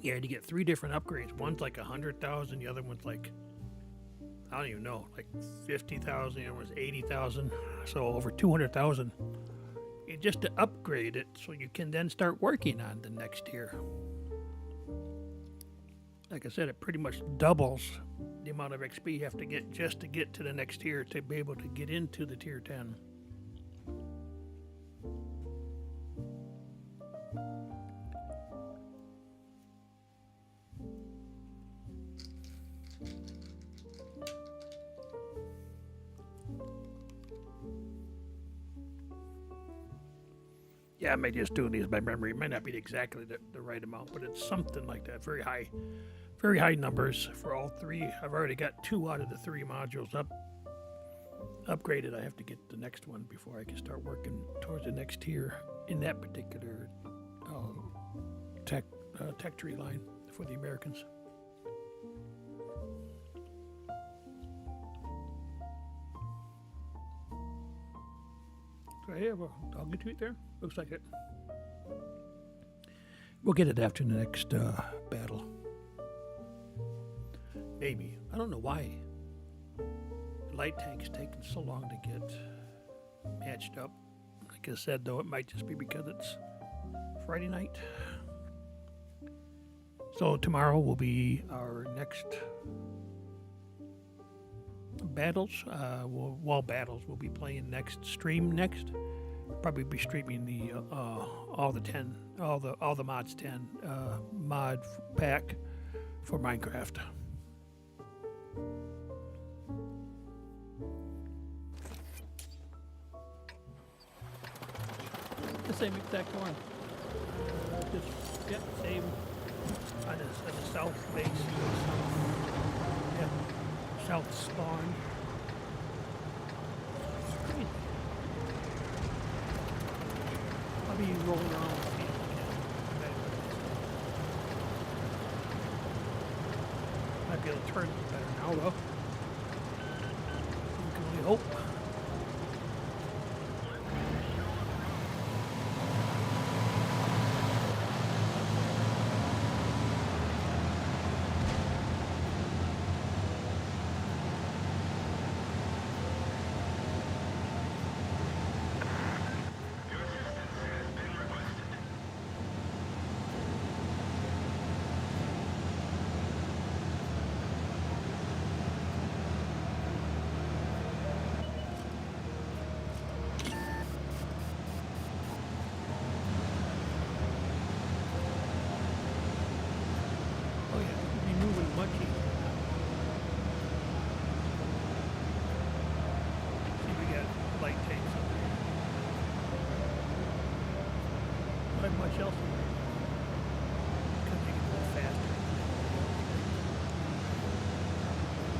Yeah, and you get 3 different upgrades. One's like 100,000, the other one's like, I don't even know, like 50,000, the other one's 80,000. So over 200,000. Just to upgrade it so you can then start working on the next tier. Like I said, it pretty much doubles the amount of XP you have to get just to get to the next tier to be able to get into the tier 10. Yeah, I may just do these by memory. It might not be exactly the right amount, but it's something like that. Very high numbers for all 3. I've already got 2 out of the 3 modules upgraded. I have to get the next one before I can start working towards the next tier in that particular tech tree line for the Americans. Do I have a dog tweet there? Looks like it. We'll get it after the next battle. Maybe. I don't know why light tank's taking so long to get matched up. Like I said, though, it might just be because it's Friday night. So tomorrow will be our next battles. Wall battles we'll be playing next. Stream next. Probably be streaming the all the mods 10 mod pack for Minecraft. The same exact one. Just same on the south base. South spawn. It's crazy. I'll be rolling around with these. Might be able to turn it better now, though. You can only hope. Much else because they can go faster.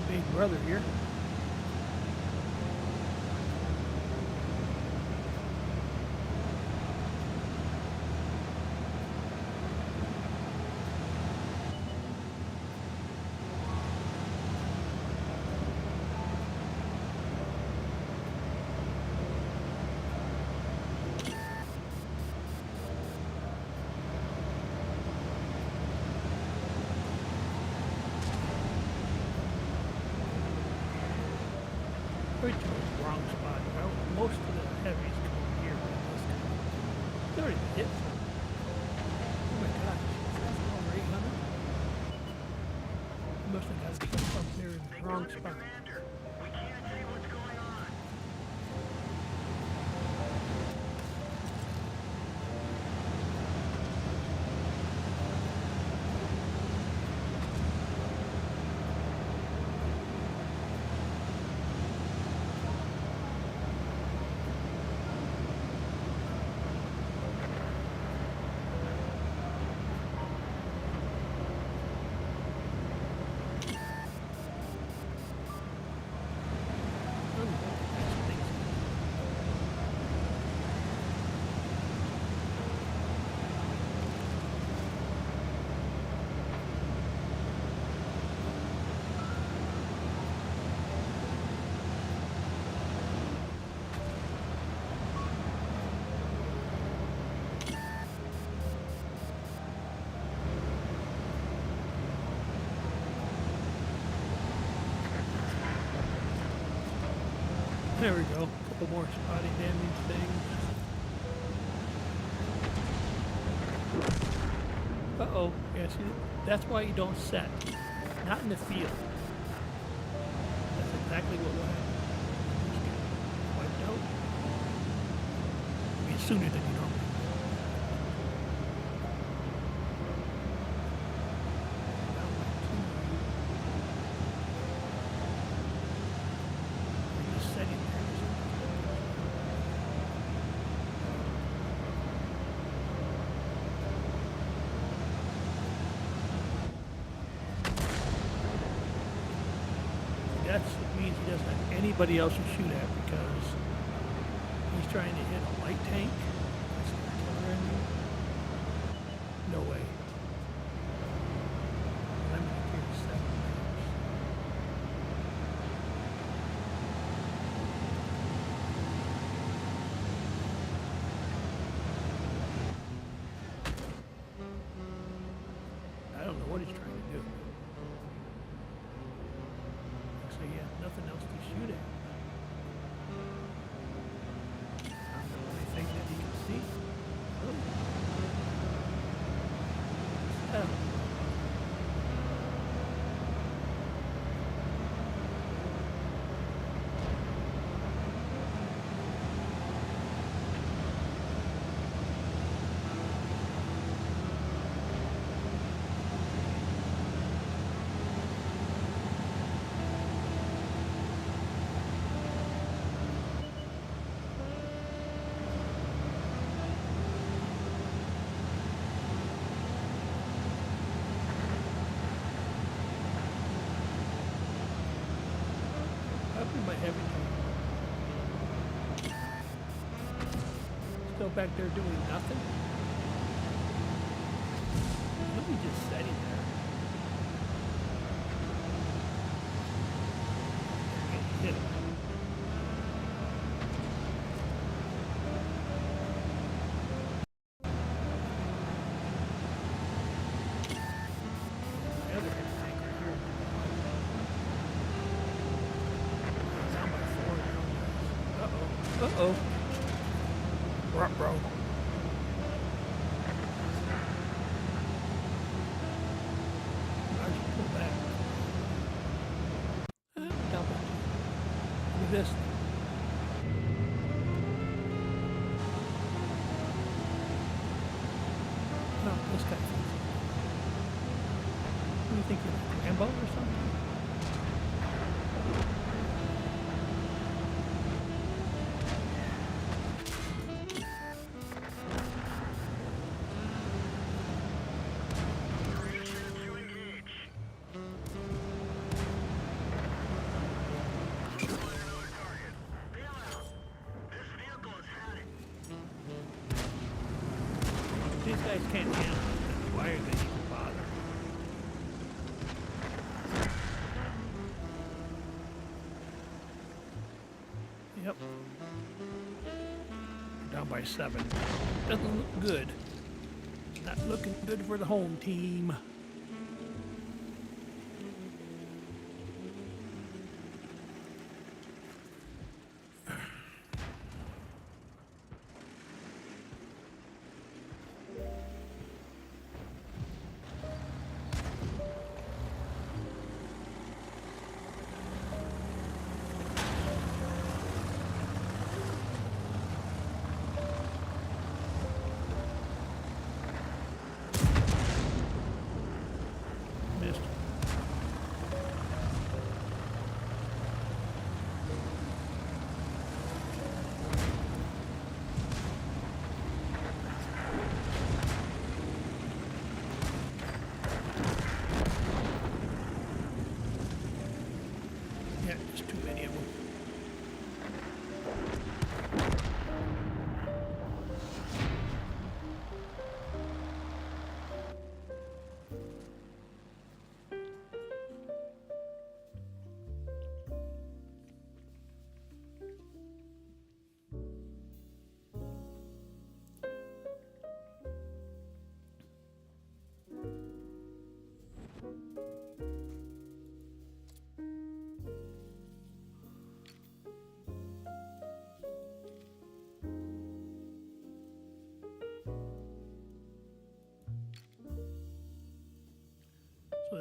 Big brother here. Wrong spot. Well, most of the heavies come here. They're already hit. Oh my god. Wrong spot. Commander, we can't see what's going on. There we go. Couple more spotty damage things. Uh-oh. Yeah, see, that's why you don't set. Not in the field. That's exactly what will happen. Just get wiped out. I mean, sooner than you know. Just setting there. That means he doesn't have anybody else to shoot at because he's trying to hit a light tank. That's the artillery engine. No way. I'm going to carry 7 rounds. I don't know what he's trying to do. So he has nothing else to shoot at. I'm the only thing that he can see. Oh. Up in my heavy tank. Still back there doing nothing? Let me just set him there. Hit him. The other heavy tank right here. Down by 4 now. Uh-oh. Uh-oh. Ruh-roh. I should pull back. Down by 2. Look at this. No, this guy thinks. What do you think? You're like Rambo or something? These guys can't handle it. Why are they even bothering? Yep. Down by 7. Doesn't look good. Not looking good for the home team.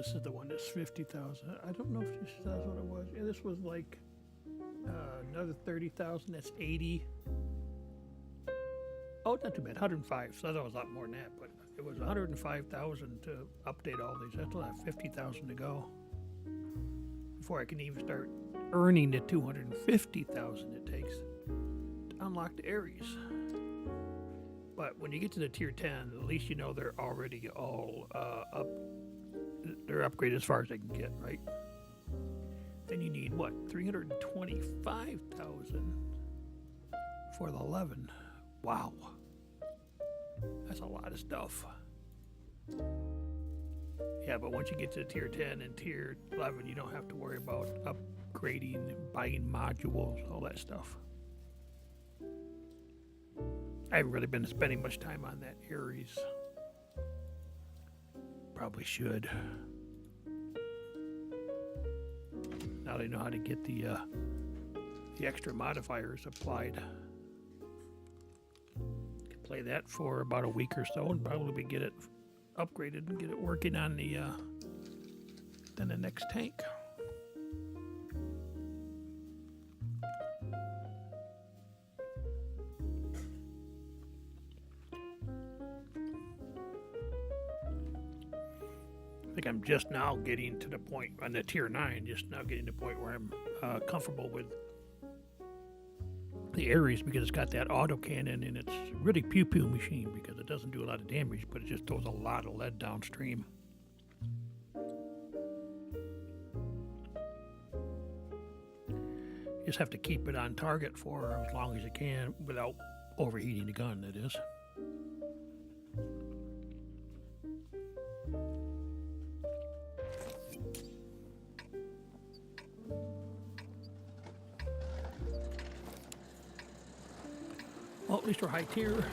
this is the one that's 50,000. I don't know if this says what it was. Yeah, this was like another 30,000. That's 80. Oh, not too bad. 105. So that was a lot more than that, but it was 105,000 to update all these. I still have 50,000 to go before I can even start earning the 250,000 it takes to unlock the Aries. But when you get to the tier 10, at least you know they're already all up. They're upgraded as far as they can get, right? Then you need what? 325,000 for the 11. Wow. That's a lot of stuff. Yeah, but once you get to tier 10 and tier 11, you don't have to worry about upgrading and buying modules, all that stuff. I haven't really been spending much time on that Aries. Probably should. Now they know how to get the extra modifiers applied. Can play that for about a week or so and probably get it upgraded and get it working on the next tank. I think I'm just now getting to the point on the tier 9, just now getting to the point where I'm comfortable with the Aries because it's got that autocannon and it's really pew-pew machine because it doesn't do a lot of damage, but it just throws a lot of lead downstream. You just have to keep it on target for as long as you can without overheating the gun, that is. Well, at least we're high tier.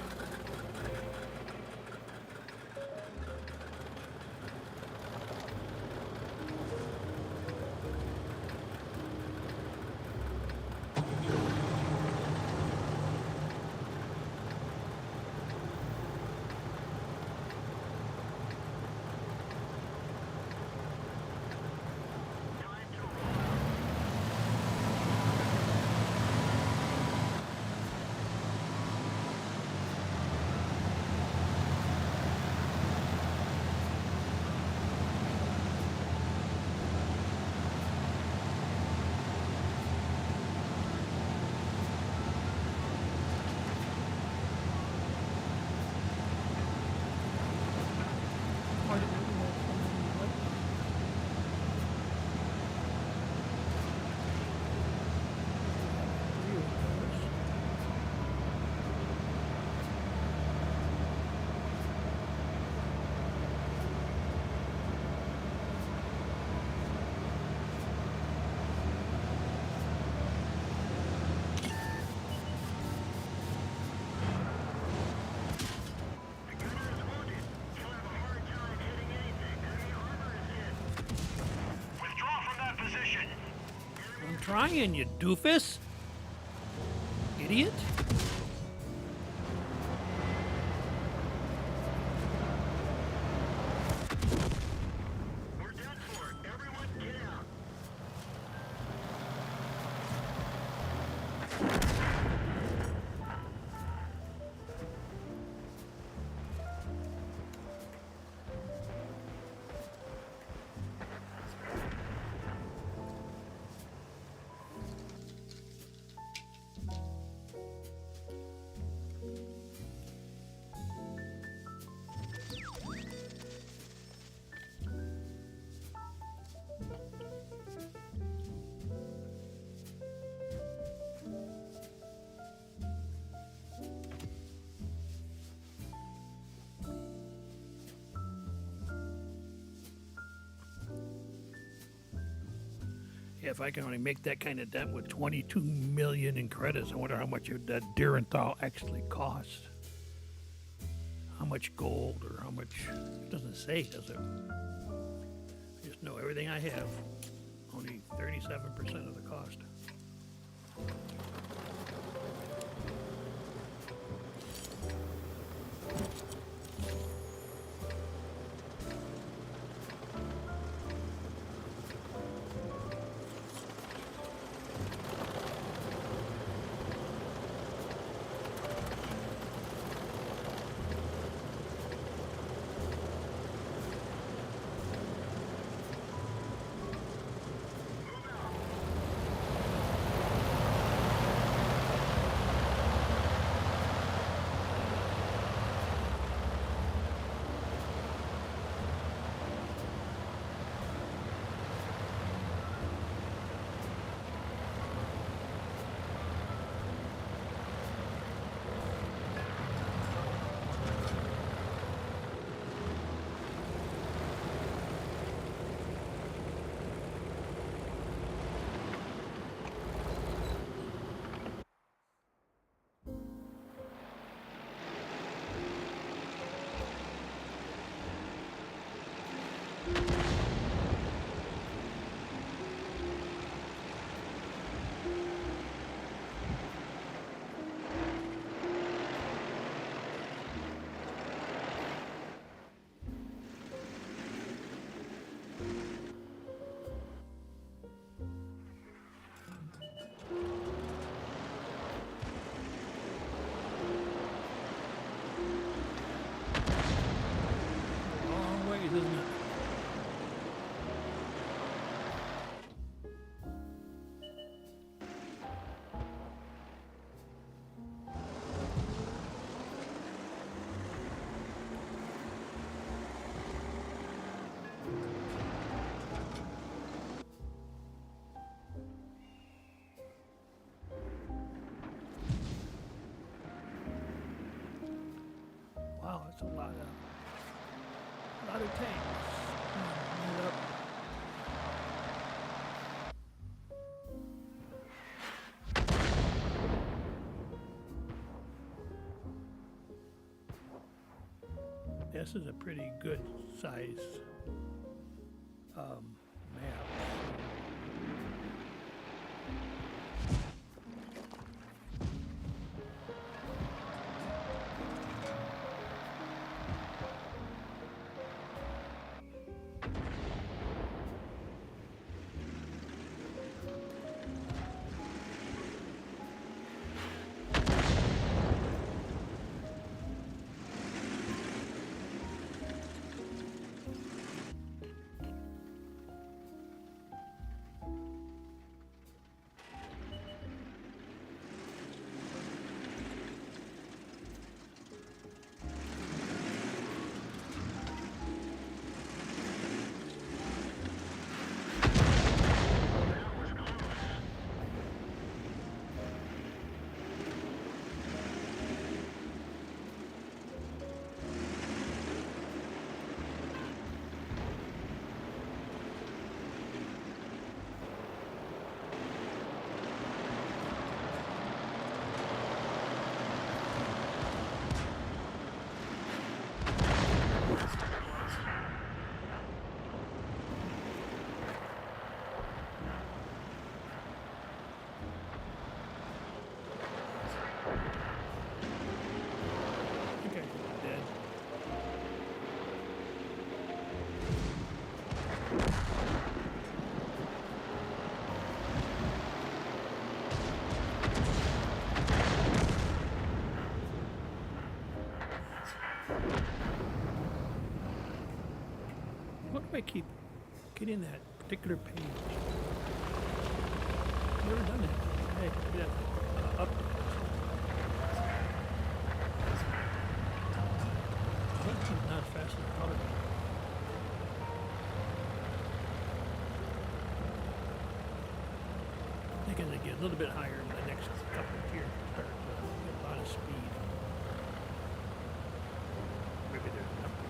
Trying, you doofus. Idiot. We're done for. Everyone get out. Yeah, if I can only make that kind of dent with 22 million in credits, I wonder how much that Duranthal actually costs. How much gold or how much? It doesn't say, does it? I just know everything I have. Only 37% of the cost. Wow, it's a lot of tanks. Load up. This is a pretty good size map. What do I keep getting that particular page? I've never done that. Hey, yeah, up. It's not fast enough. Probably. I think as I get a little bit higher in the next couple of years, start to get a lot of speed. Maybe there's an upgrade.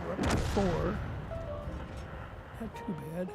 We're up to 4. Not too bad.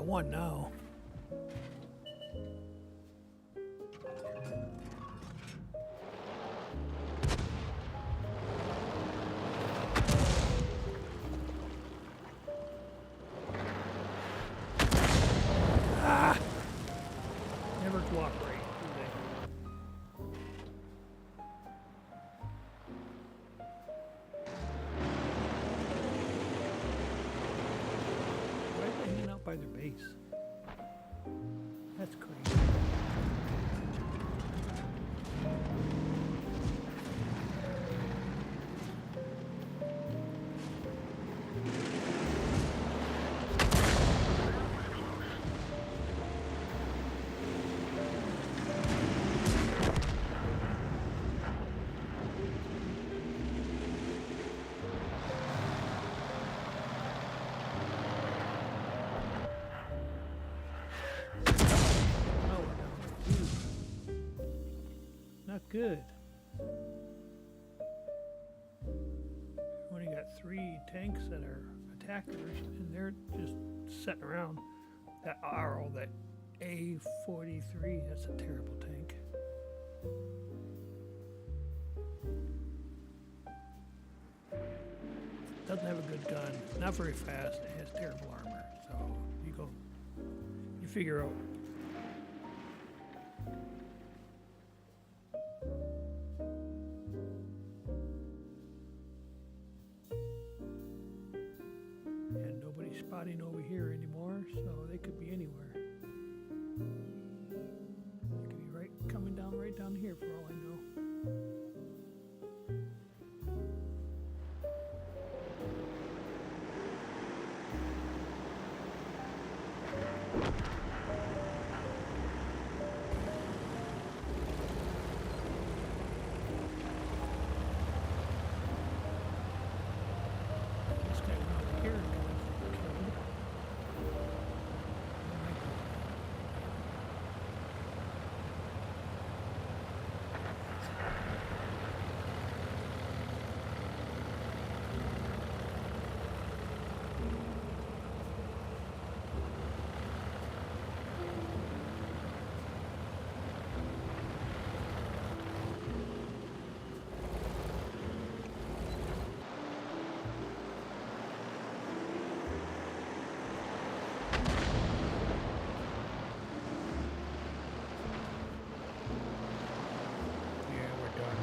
got one now. Ah! Never cooperate, do they? Why are they hanging out by their base? That's crazy. Oh, we're down to 2. Not good. Only got 3 tanks that are attackers, and they're just sitting around. That RO, that A43, that's a terrible tank. Doesn't have a good gun, not very fast, it has terrible armor. So you figure out. And nobody's spotting over here anymore, so they could be anywhere. They could be coming down right down here for all I know. This guy went over here and got killed. Yeah, we're done.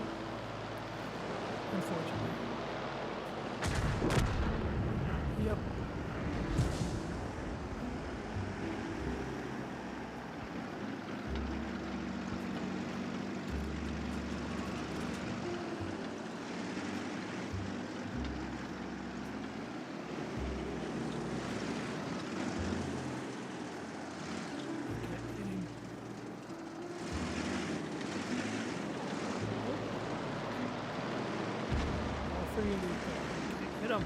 Unfortunately. Yep. Can't hit him. All 3 of these guys. Hit him.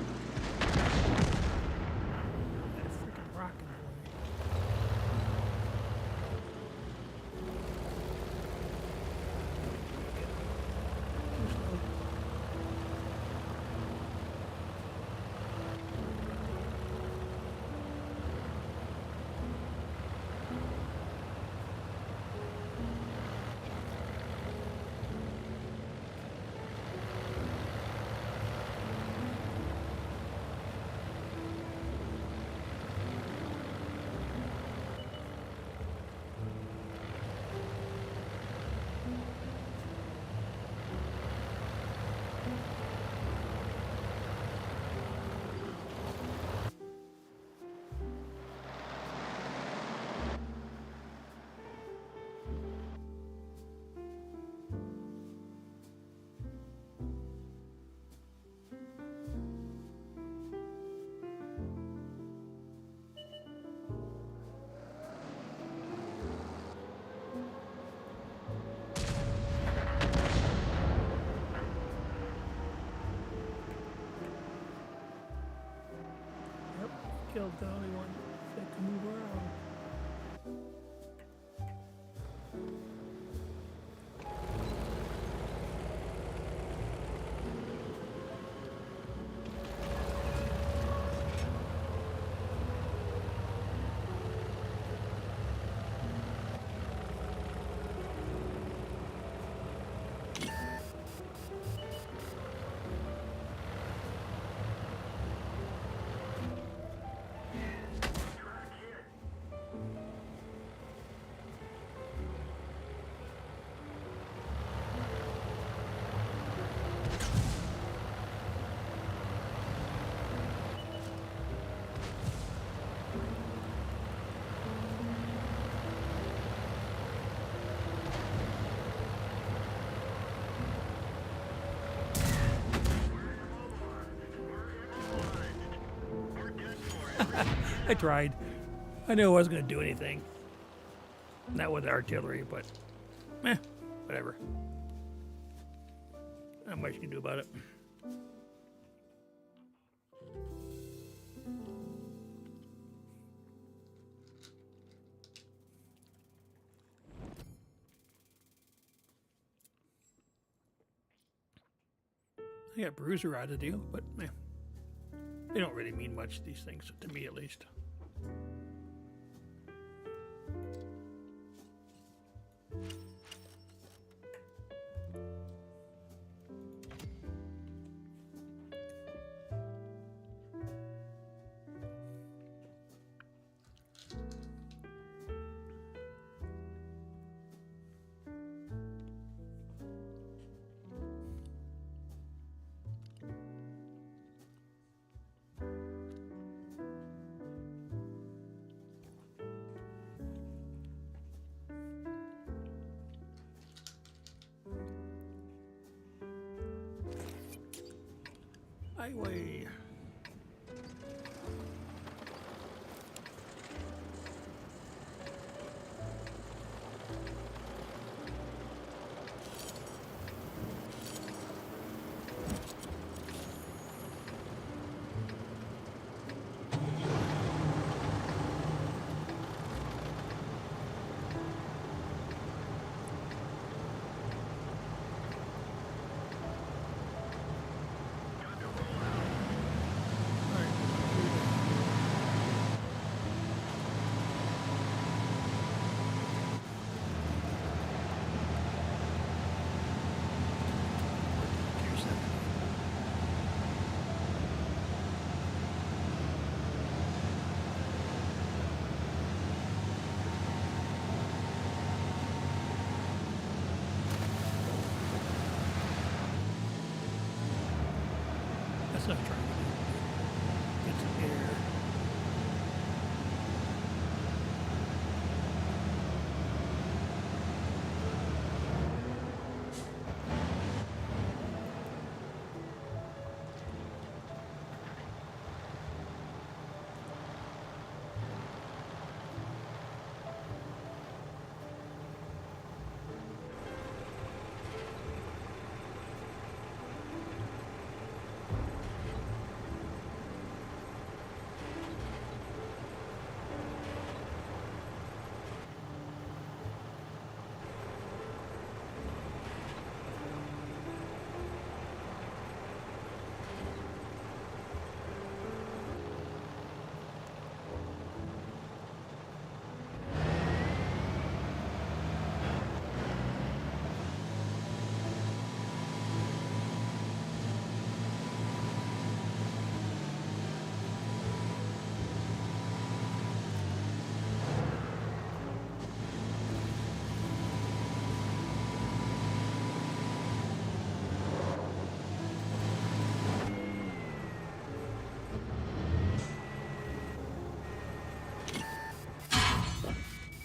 That freaking rocking boy. Too slow. Yep, killed the only one that can move around. I tried. I knew I wasn't going to do anything. Not with artillery, but whatever. Not much you can do about it. I got bruiser out of deal, but they don't really mean much, these things, to me at least. Highway. That's not trying to do. It's air.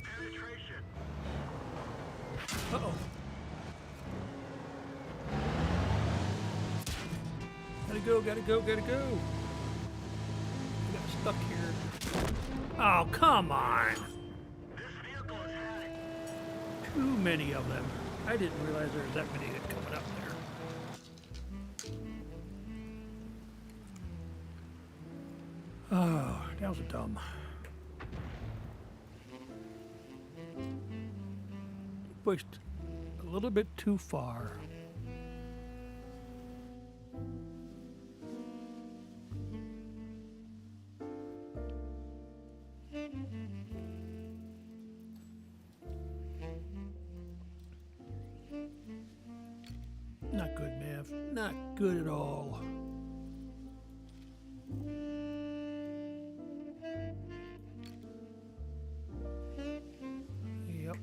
Penetration. Uh-oh. Gotta go, gotta go, gotta go. I got stuck here. Oh, come on. This vehicle is heading. Too many of them. I didn't realize there was that many coming up there. Oh, that was dumb. Pushed a little bit too far. Not good, Mav. Not good at all. Yep.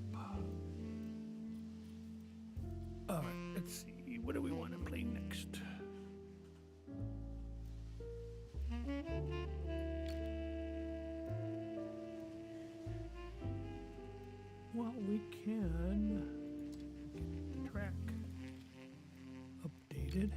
All right, let's see. What do we want to play next? Well, we can get the track updated.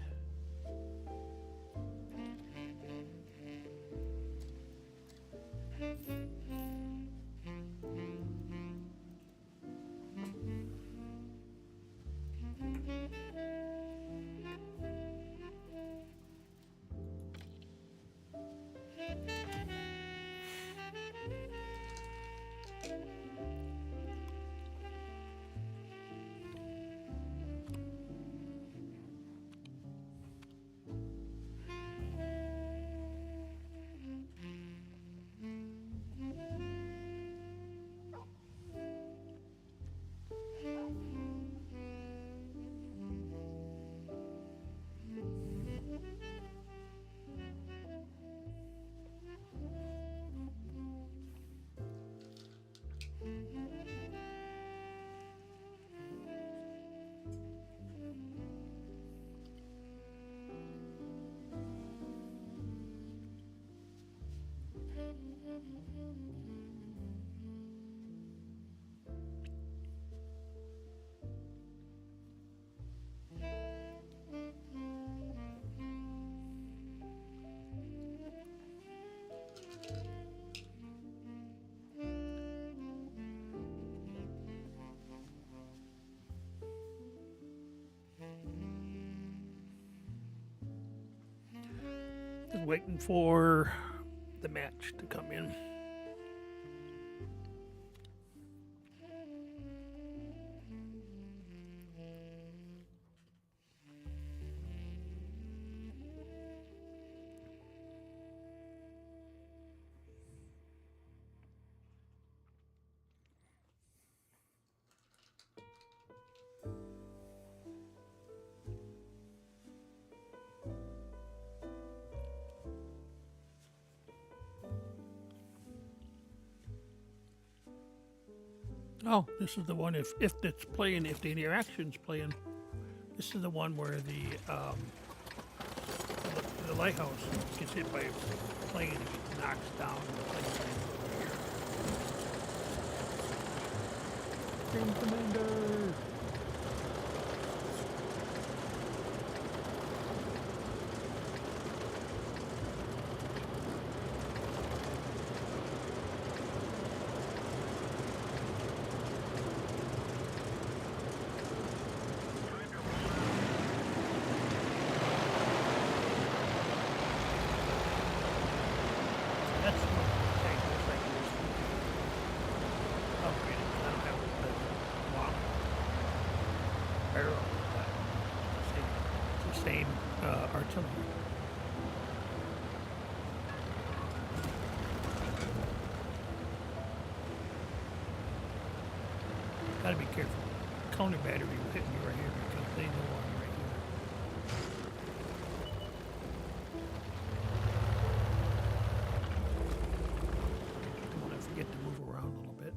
waiting for the match to come in. Oh, this is the one if it's playing, if the interaction's playing. This is the one where the lighthouse gets hit by a plane and it knocks down the plane. Team Commander! That's what tank looks like it is. Upgraded. I don't have the long barrel. It's the same artillery. Gotta be careful. Counter battery will hit me right here because they know I'm right here. I want to forget to move around a little bit.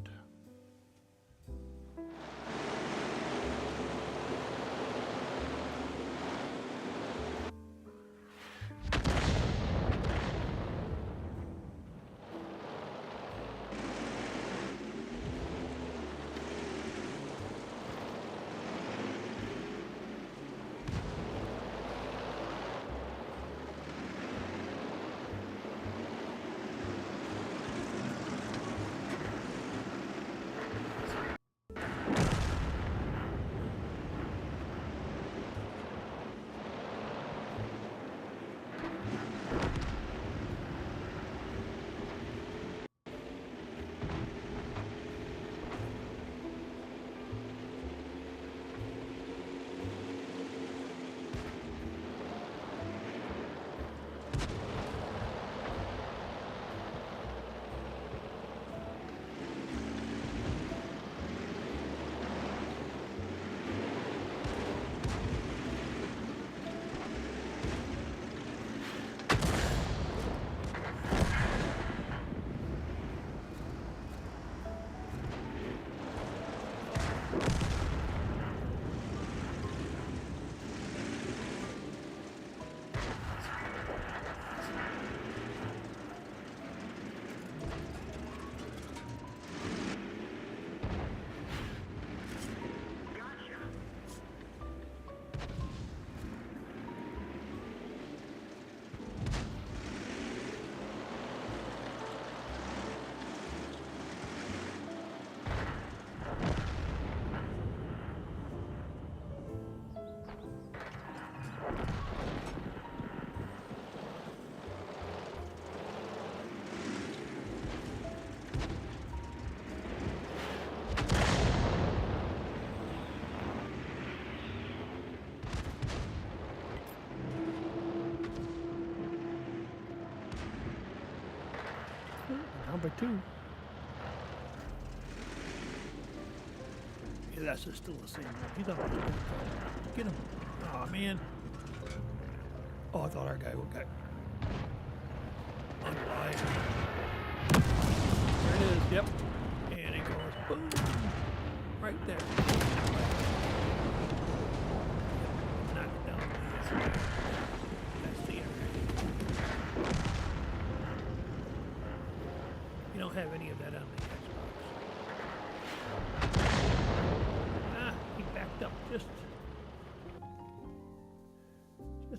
Number 2. Yeah, that's just still the same one. He's up there. Get him. Aw, man. Oh, I thought our guy would get unalive. There it is. Yep. And it goes boom. Right there. Knock it down. That's the end. You don't have any of that on the Xbox. Ah, he backed up just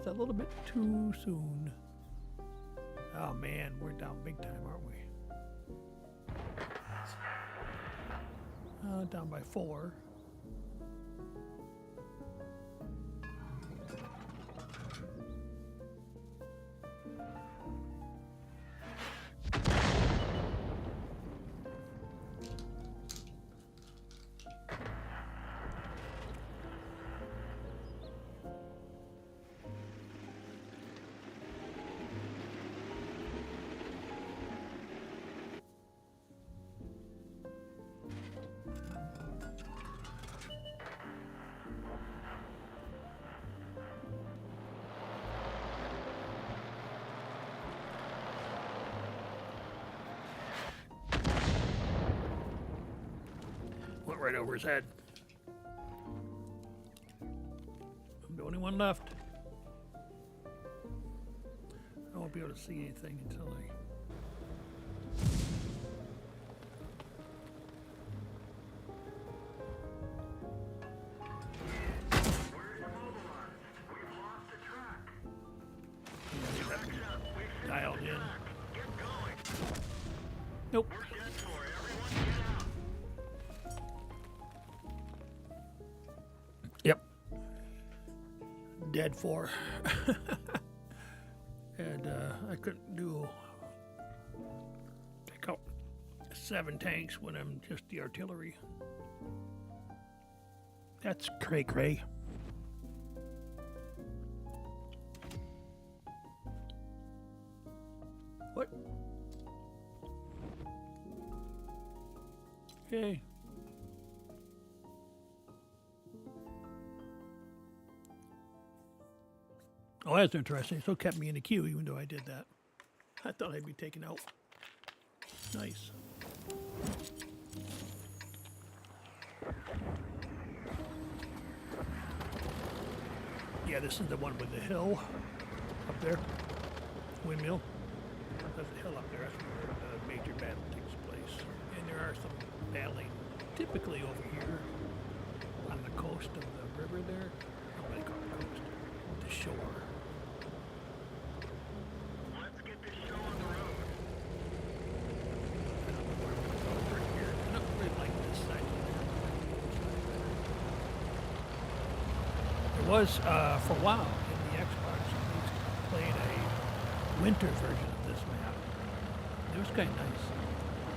a little bit too soon. Oh man, we're down big time, aren't we? Down by 4. Went right over his head. I'm the only one left. I won't be able to see anything until I... Dialed in. Nope. Yep. Dead for. And I couldn't take out 7 tanks when I'm just the artillery. That's cray. What? Okay. Oh, that's interesting. So it kept me in the queue even though I did that. I thought I'd be taken out. Nice. Yeah, this is the one with the hill up there. Windmill. There's a hill up there. That's where the major battle takes place. And there are some battling typically over here on the coast of the river there. What do they call the coast? The shore. Let's get this show on the road. I don't know where we're going over here. I don't really like this side either. There was, for a while in the Xbox, we played a winter version of this map. It was kind of nice.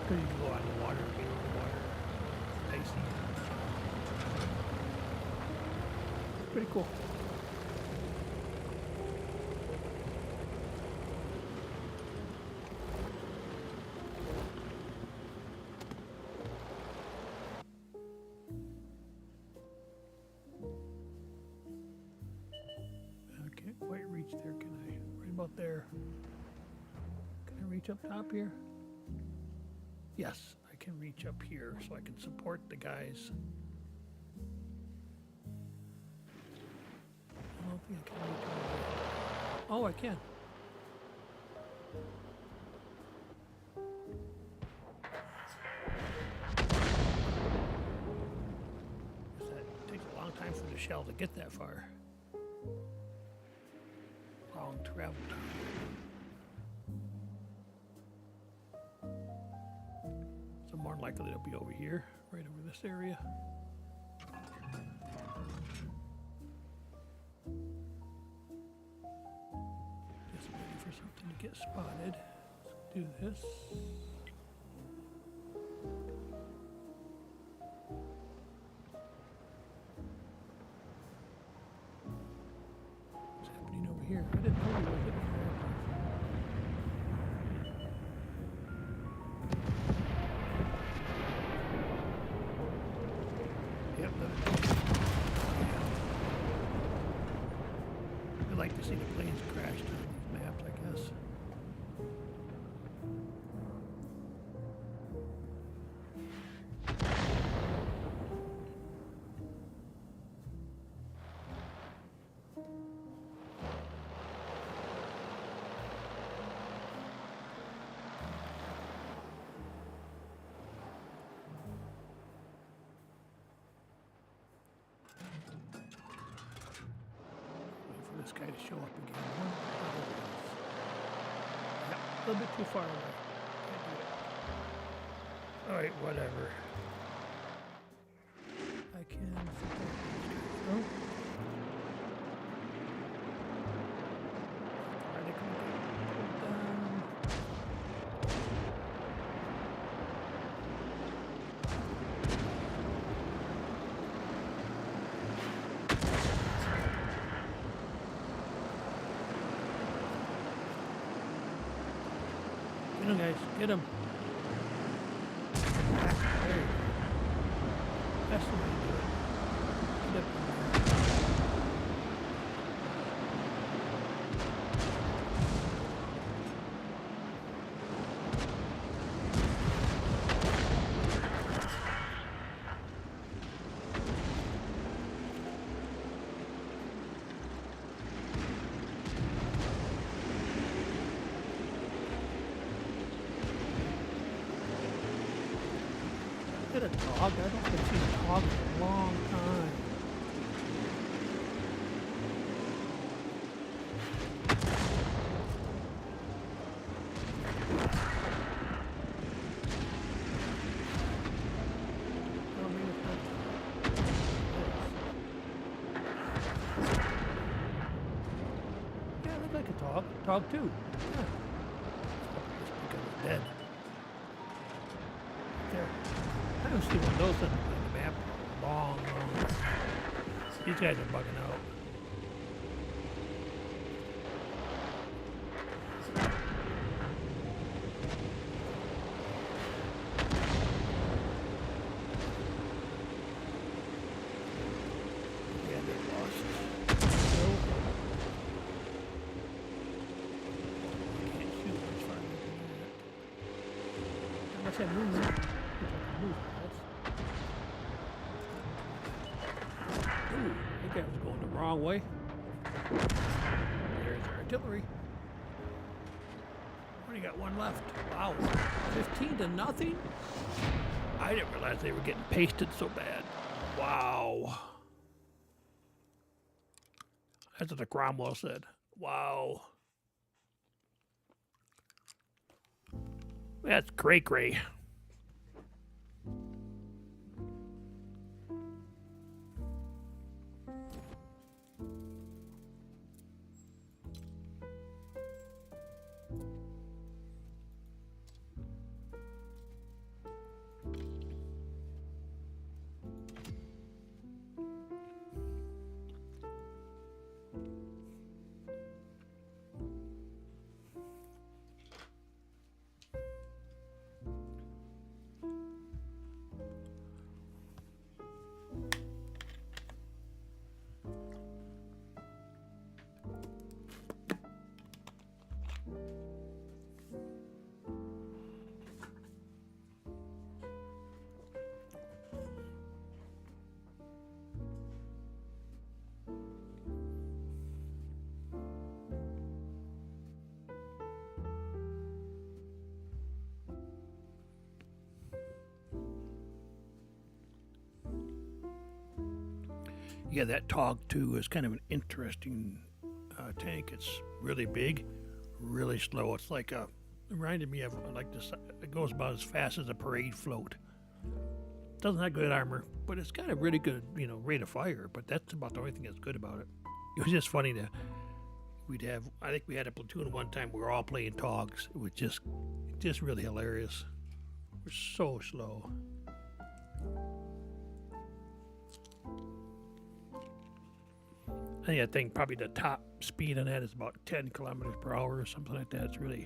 Because you could go out in the water, get in the water, icy. Pretty cool. I can't quite reach there, can I? Right about there. Can I reach up top here? Yes, I can reach up here so I can support the guys. I don't think I can reach over there. Oh, I can. Guess that takes a long time for the shell to get that far. Long travel time. So more likely it'll be over here, right over this area. Just waiting for something to get spotted. Let's do this. What's happening over here? I didn't know we were hitting there. Yep, I'd like to see the planes crashed on these maps, I guess. Wait for this guy to show up again. Yep, a little bit too far away. Can't do it. Alright, whatever. I can support these guys. Oh. Are they gonna get pulled down? Get him, guys. Get him. There you go. That's the way to do it. Get up in there. tog. I don't think I've seen a tog in a long time. Oh, maybe it's not. Yeah, it looked like a tog. Tog too. Yeah. Just because it's dead. There. I don't see one of those on the map. Long. These guys are bugging out. Yeah, they're lost. Still. Can't shoot as far as I can do that. Unless I move. Which I can move, Ooh, I think I was going the wrong way. There's our artillery. Only got one left. Wow. 15 to nothing? I didn't realize they were getting pasted so bad. Wow. That's what the Cromwell said. Wow. That's cray-cray. Yeah, that Tog 2 is kind of an interesting tank. It's really big, really slow. It's like it reminded me of like this. It goes about as fast as a parade float. Doesn't have good armor, but it's got a really good, rate of fire. But that's about the only thing that's good about it. It was just funny that I think we had a platoon one time. We were all playing Togs. It was just really hilarious. We're so slow. I think probably the top speed on that is about 10 kilometers per hour or something like that. It's really,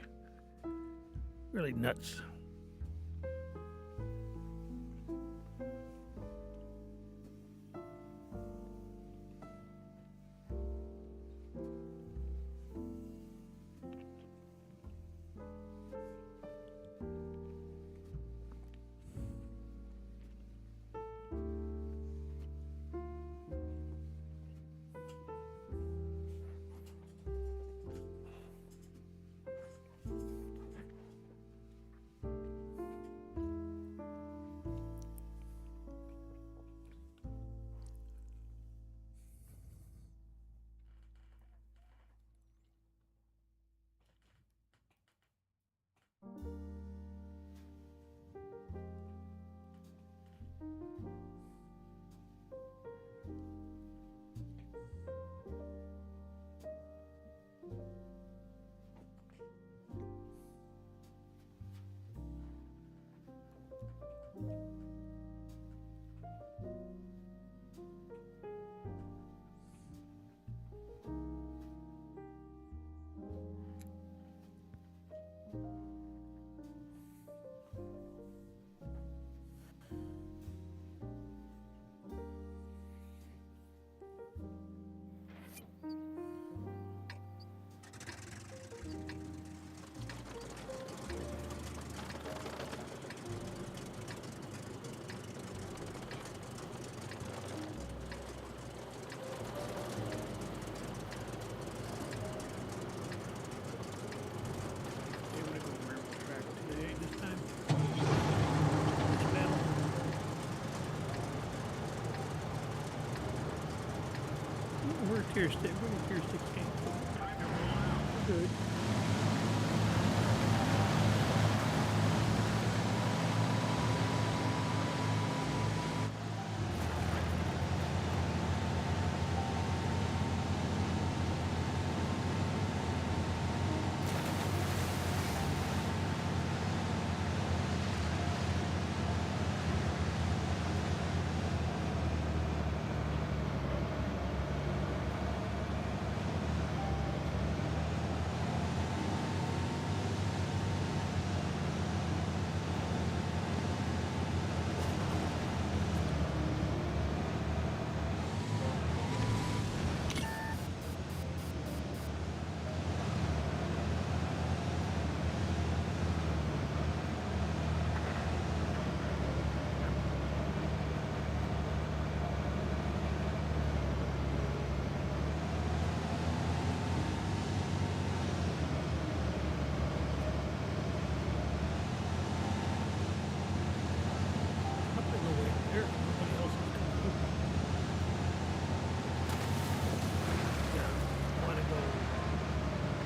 really nuts. Where tier stick? Where the tier stick came from? Time to roll out. Good. Up in the way there. Nobody else is coming. Yeah. Want to go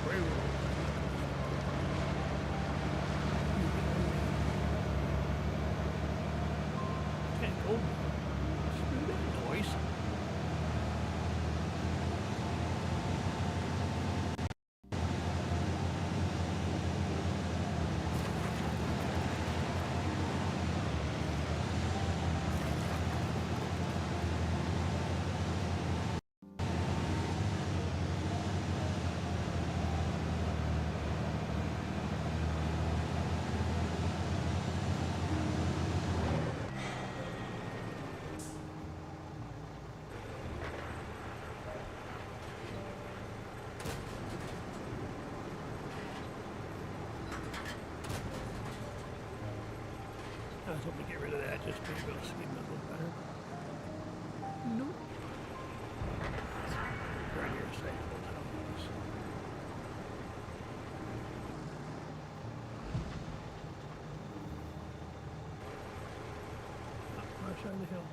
railroad? Can't go. Screw that noise. I was hoping to get rid of that just to be able to see them a little better. Nope. Right here, say those houses. Right side of the hill.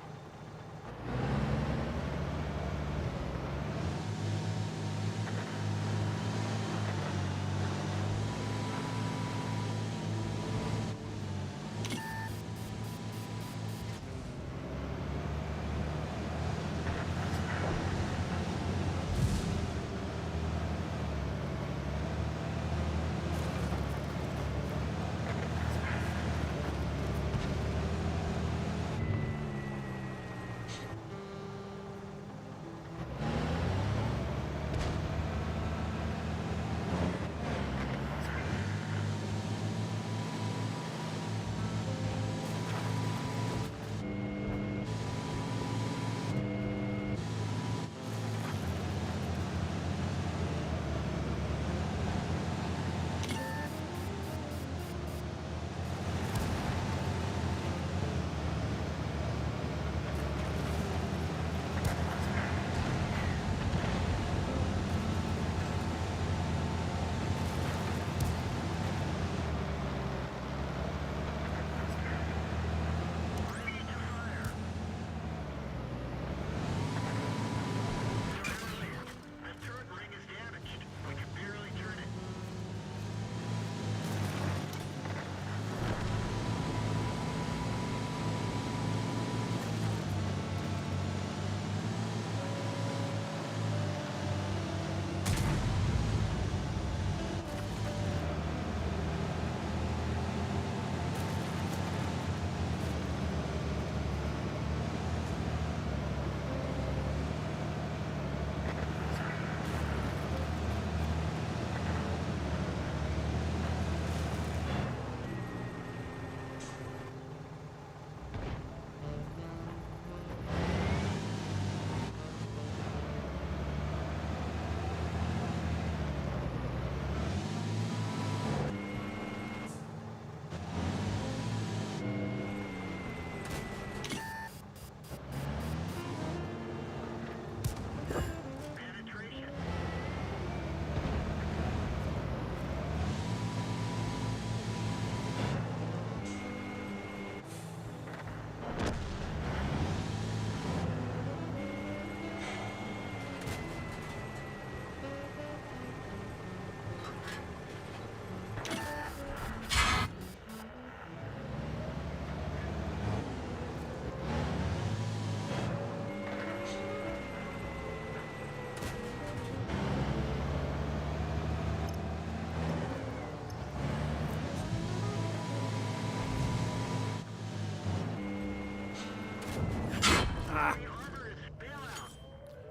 Ah!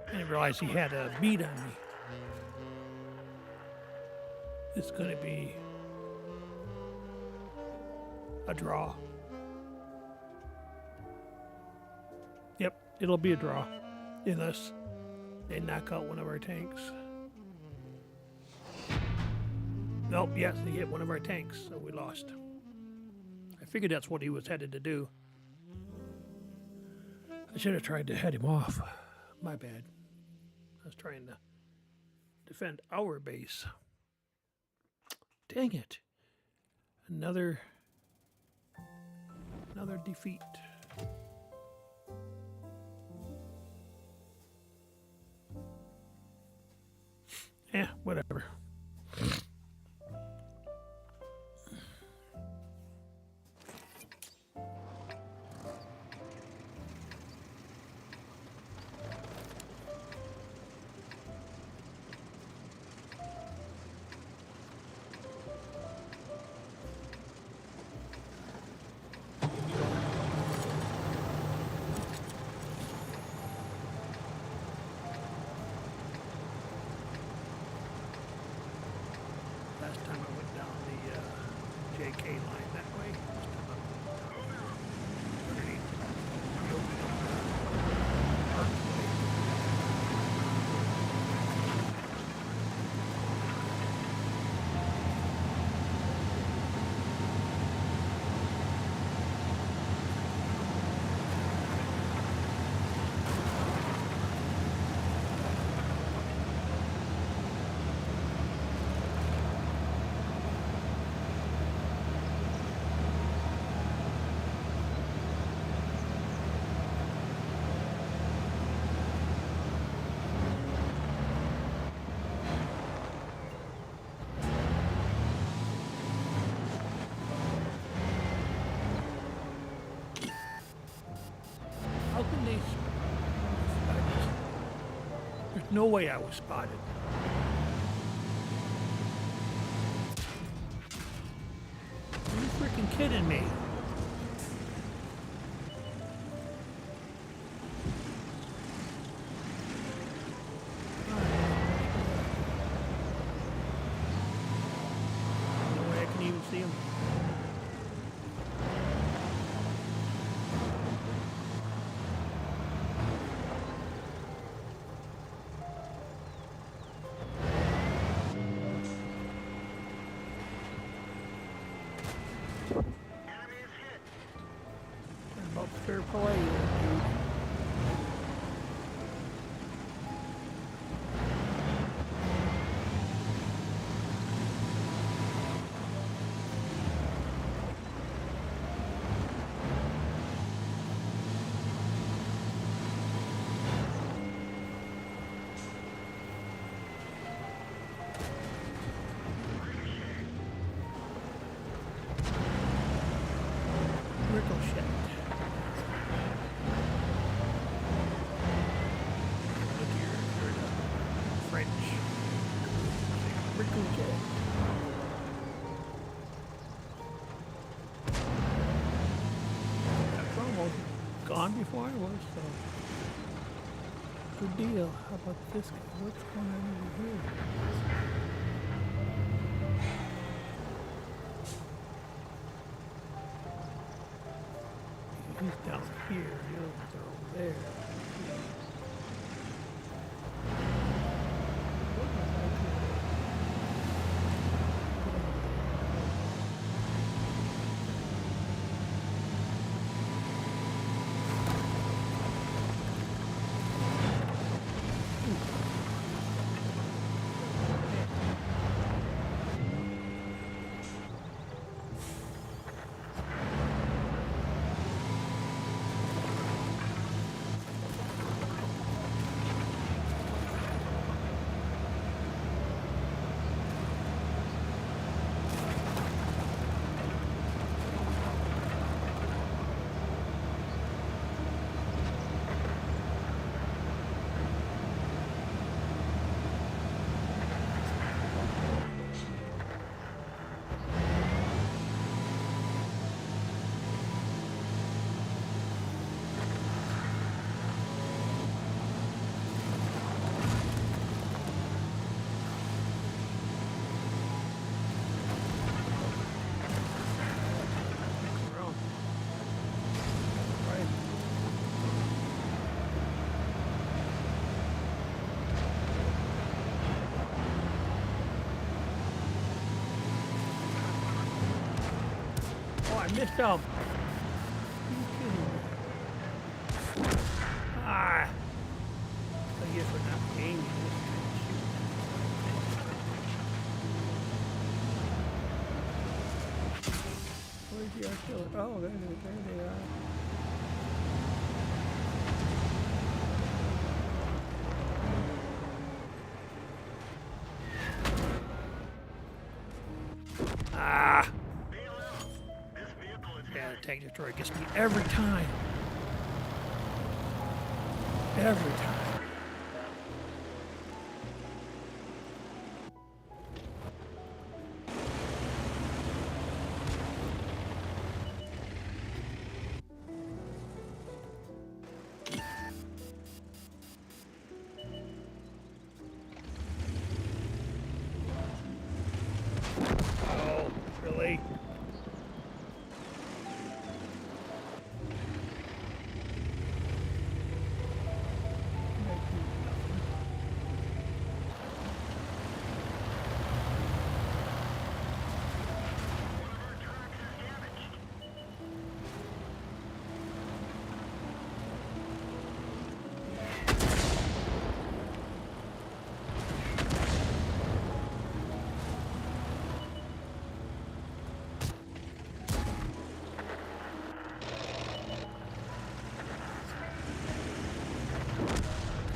I didn't realize he had a bead on me. It's gonna be a draw. Yep, it'll be a draw. Unless they knock out one of our tanks. Nope, yes, they hit one of our tanks, so we lost. I figured that's what he was headed to do. I should have tried to head him off. My bad. I was trying to defend our base. Dang it. Another defeat. Yeah, whatever. Last time I went down the JK line that way. This time I went down underneath the open archway. How can they? There's no way I was spotted. Are you freaking kidding me? No way I can even see him. About fair play, dude. Ricochet. Look here, you're the French. Ricochet. I was almost gone before I was, so good deal. How about this guy? What's going on over here? He's down here, the other ones are over there. What was I doing? missed him. Are you kidding me? Ah. I guess we're not aiming this time. Where's the artillery? Oh, there they are. Ah! Yeah, the tank destroyer gets me every time. Every time. Oh, really?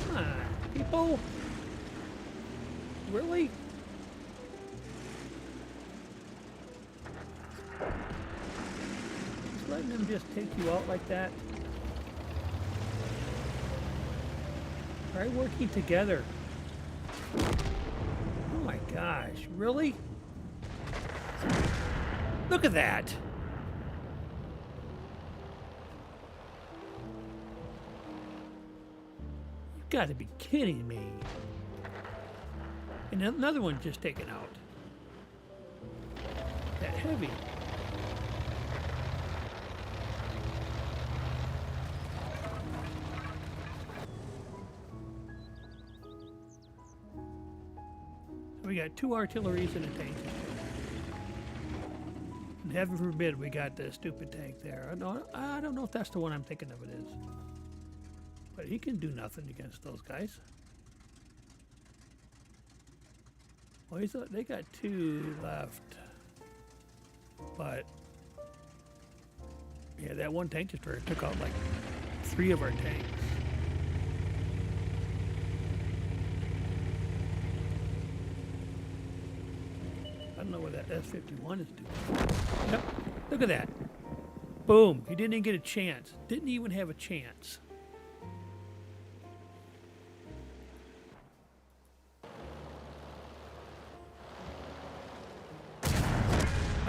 Come on, people. Really? Just letting them just take you out like that? Try working together. Oh my gosh, really? Look at that! You've got to be kidding me. And another one just taken out. That heavy. We got 2 artilleries and a tank. And heaven forbid we got the stupid tank there. I don't know if that's the one I'm thinking of it is. But he can do nothing against those guys. Well, they got 2 left. But yeah, that one tank destroyer took out like 3 of our tanks. I don't know what that S-51 is doing. Yep, look at that. Boom, he didn't even get a chance. Didn't even have a chance.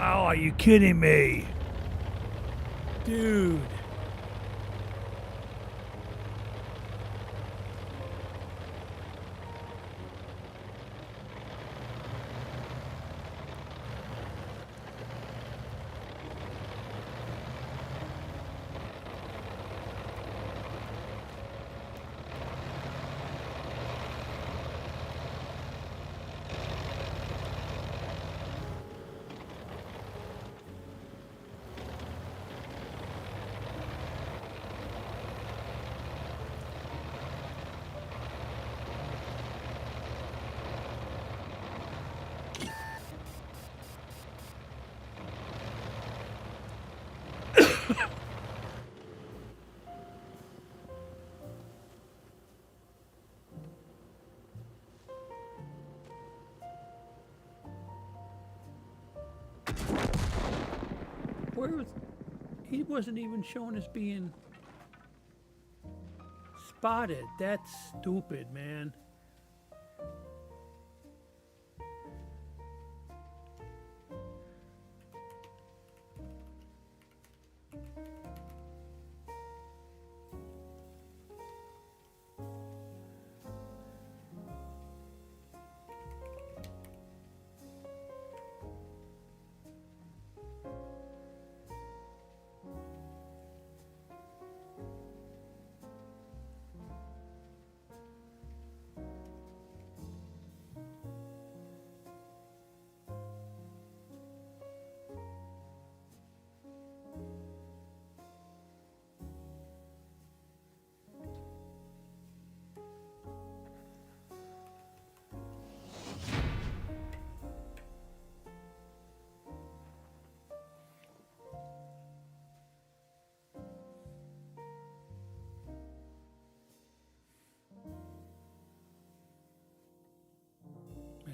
Oh, are you kidding me? Dude. Where was he? Wasn't even shown as being spotted. That's stupid, man.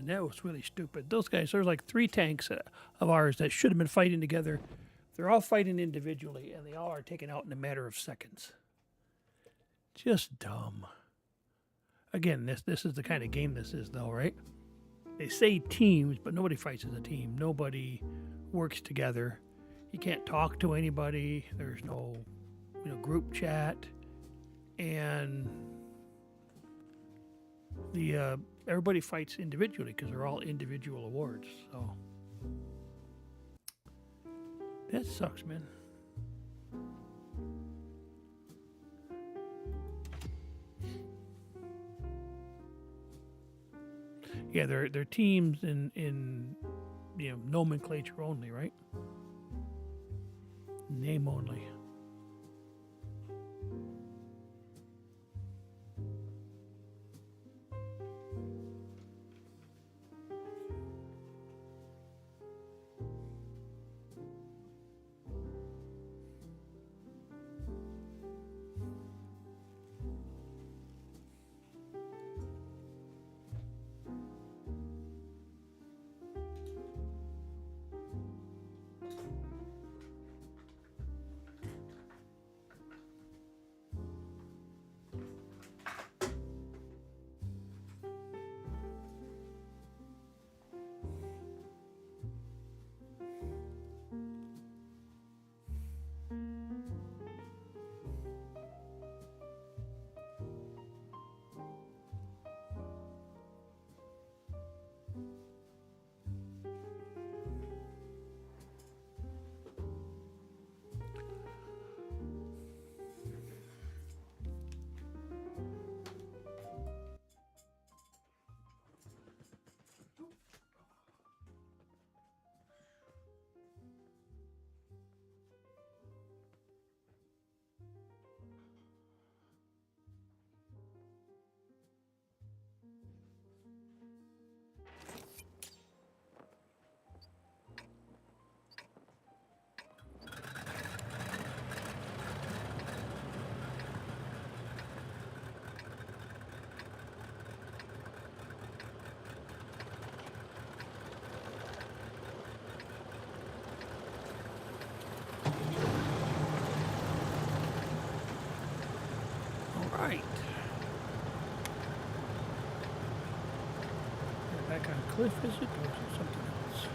And that was really stupid. Those guys, there's like 3 tanks of ours that should have been fighting together. They're all fighting individually, and they all are taken out in a matter of seconds. Just dumb. Again, this is the kind of game this is, though, right? They say teams, but nobody fights as a team. Nobody works together. You can't talk to anybody. There's no, group chat, and the everybody fights individually because they're all individual awards. So that sucks, man. Yeah, they're teams in nomenclature only, right? Name only. Right. We're back on cliff, is it? Or is it something else?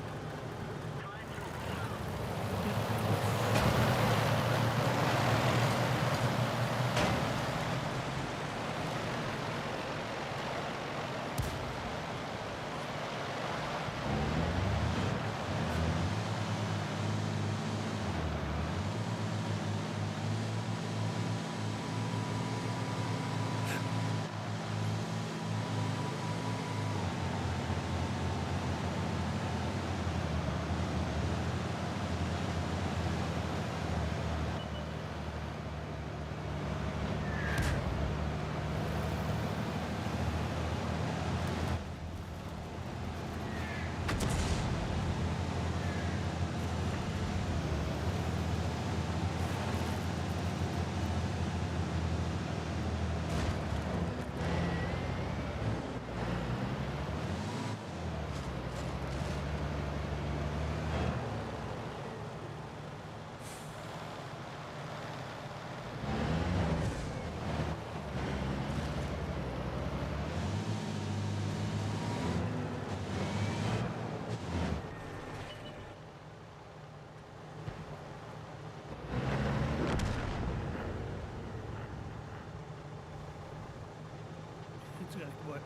It's got what?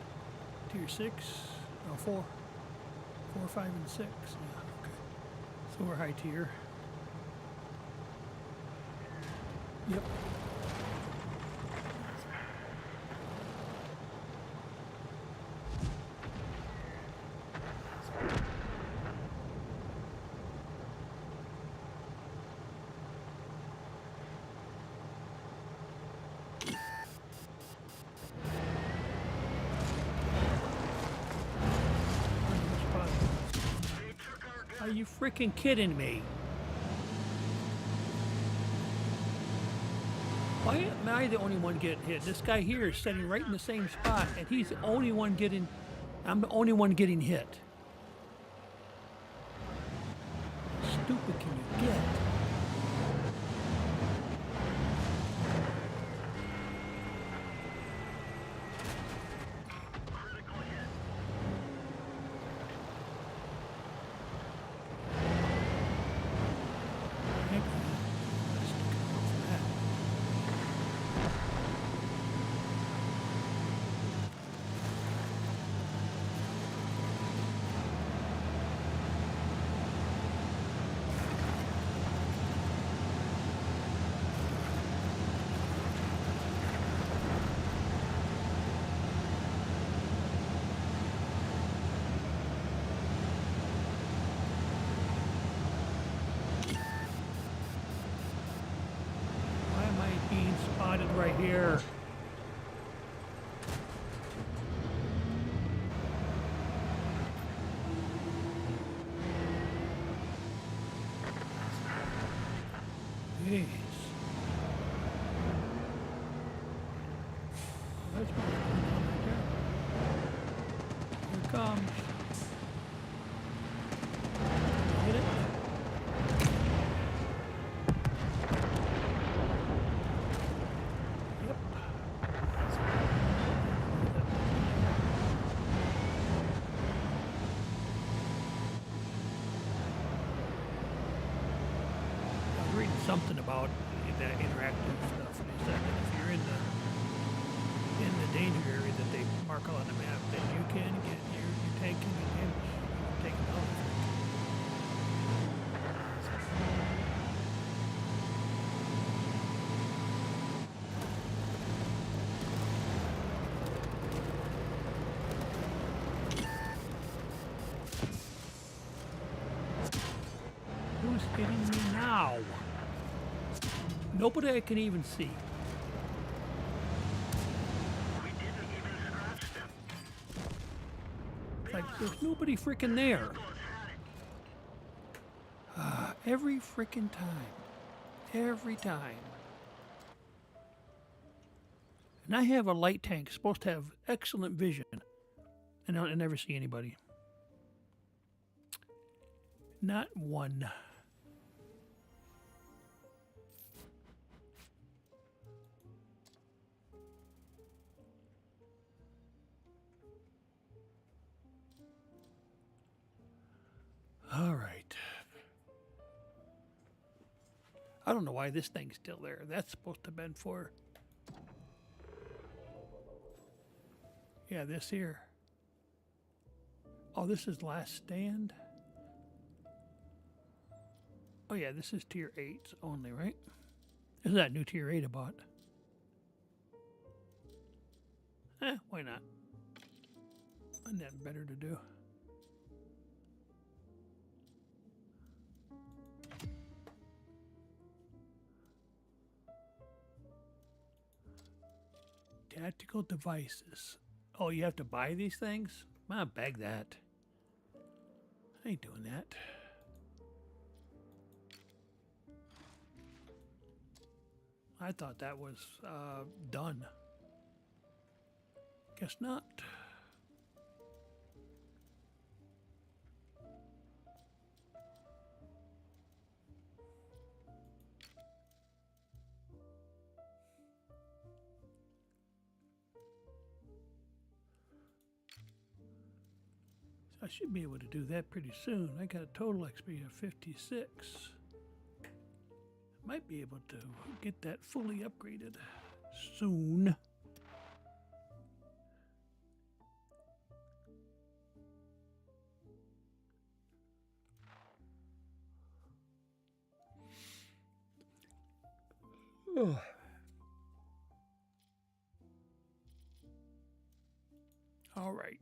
Tier 6? No, 4. 4, 5, and 6. Yeah, okay. So we're high tier. Yep. Are you freaking kidding me? Why am I the only one getting hit? This guy here is sitting right in the same spot, and he's the only one getting I'm the only one getting hit. How stupid can you get? Critical hit. Heck, let's stick around for that. Why am I being spotted right here? Jeez. That's what's going on right there. Here it comes. Hit it. Yep. I was reading something about that interactive stuff, and they said that if you're in the danger area that they mark on the map, that you can get your tank can get damaged, taken out. Who's hitting me now? Nobody I can even see. We didn't even scratch them. It's like there's nobody freaking there. Vehicles had it. Every freaking time. Every time. And I have a light tank, supposed to have excellent vision. And I never see anybody. Not one. All right. I don't know why this thing's still there. That's supposed to have been for... Yeah, this here. Oh, this is last stand? Oh yeah, this is tier 8s only, right? Isn't that new tier 8 I bought? Why not? Isn't that better to do? Tactical devices. Oh, you have to buy these things? Man, bag that. I ain't doing that. I thought that was done. Guess not. I should be able to do that pretty soon. I got a total XP of 56. Might be able to get that fully upgraded soon. Oh. All right.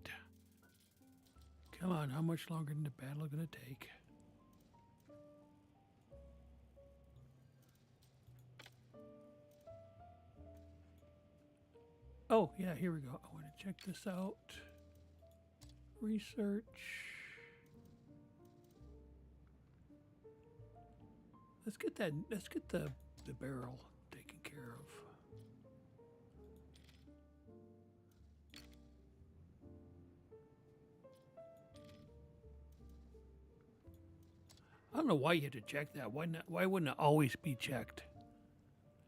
Come on, how much longer is the battle going to take? Oh, yeah, here we go. I want to check this out. Research. Let's get the barrel taken care of. I don't know why you had to check that. Why not? Why wouldn't it always be checked?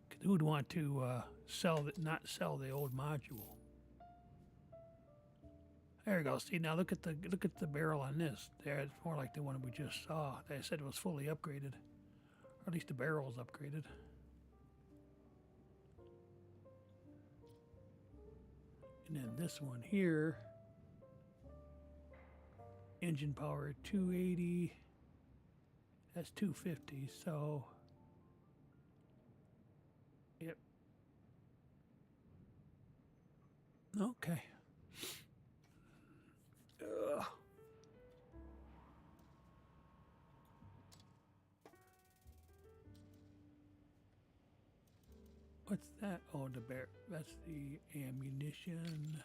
'Cause who would want to not sell the old module? There you go. See, now look at the barrel on this. There, it's more like the one we just saw. They said it was fully upgraded, or at least the barrel is upgraded. And then this one here, engine power 280. That's 250. So, yep. Okay. Ugh. What's that? Oh, the bear. That's the ammunition.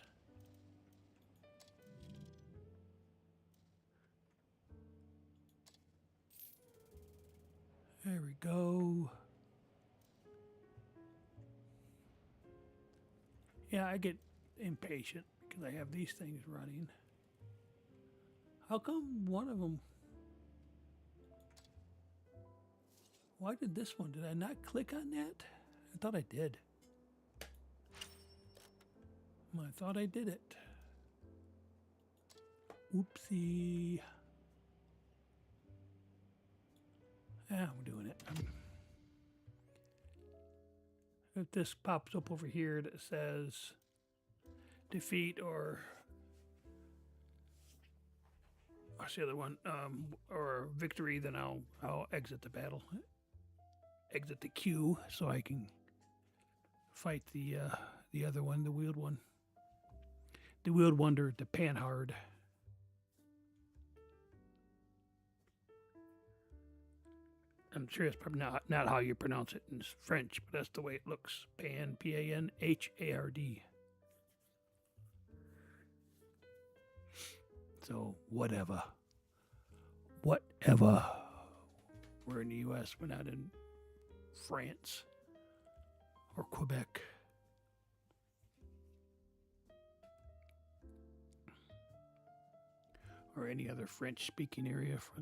There we go. Yeah, I get impatient because I have these things running. How come one of them... Why did this one? Did I not click on that? I thought I did. I thought I did it. Oopsie. Yeah, I'm doing it. If this pops up over here that says defeat or what's the other one? Or victory, then I'll exit the battle. Exit the queue so I can fight the other one, the wheeled one. The wheeled wonder, the Panhard. I'm sure it's probably not how you pronounce it in French, but that's the way it looks. Pan, P-A-N-H-A-R-D. So, whatever. Whatever. We're in the U.S., we're not in France or Quebec. Or any other French-speaking area for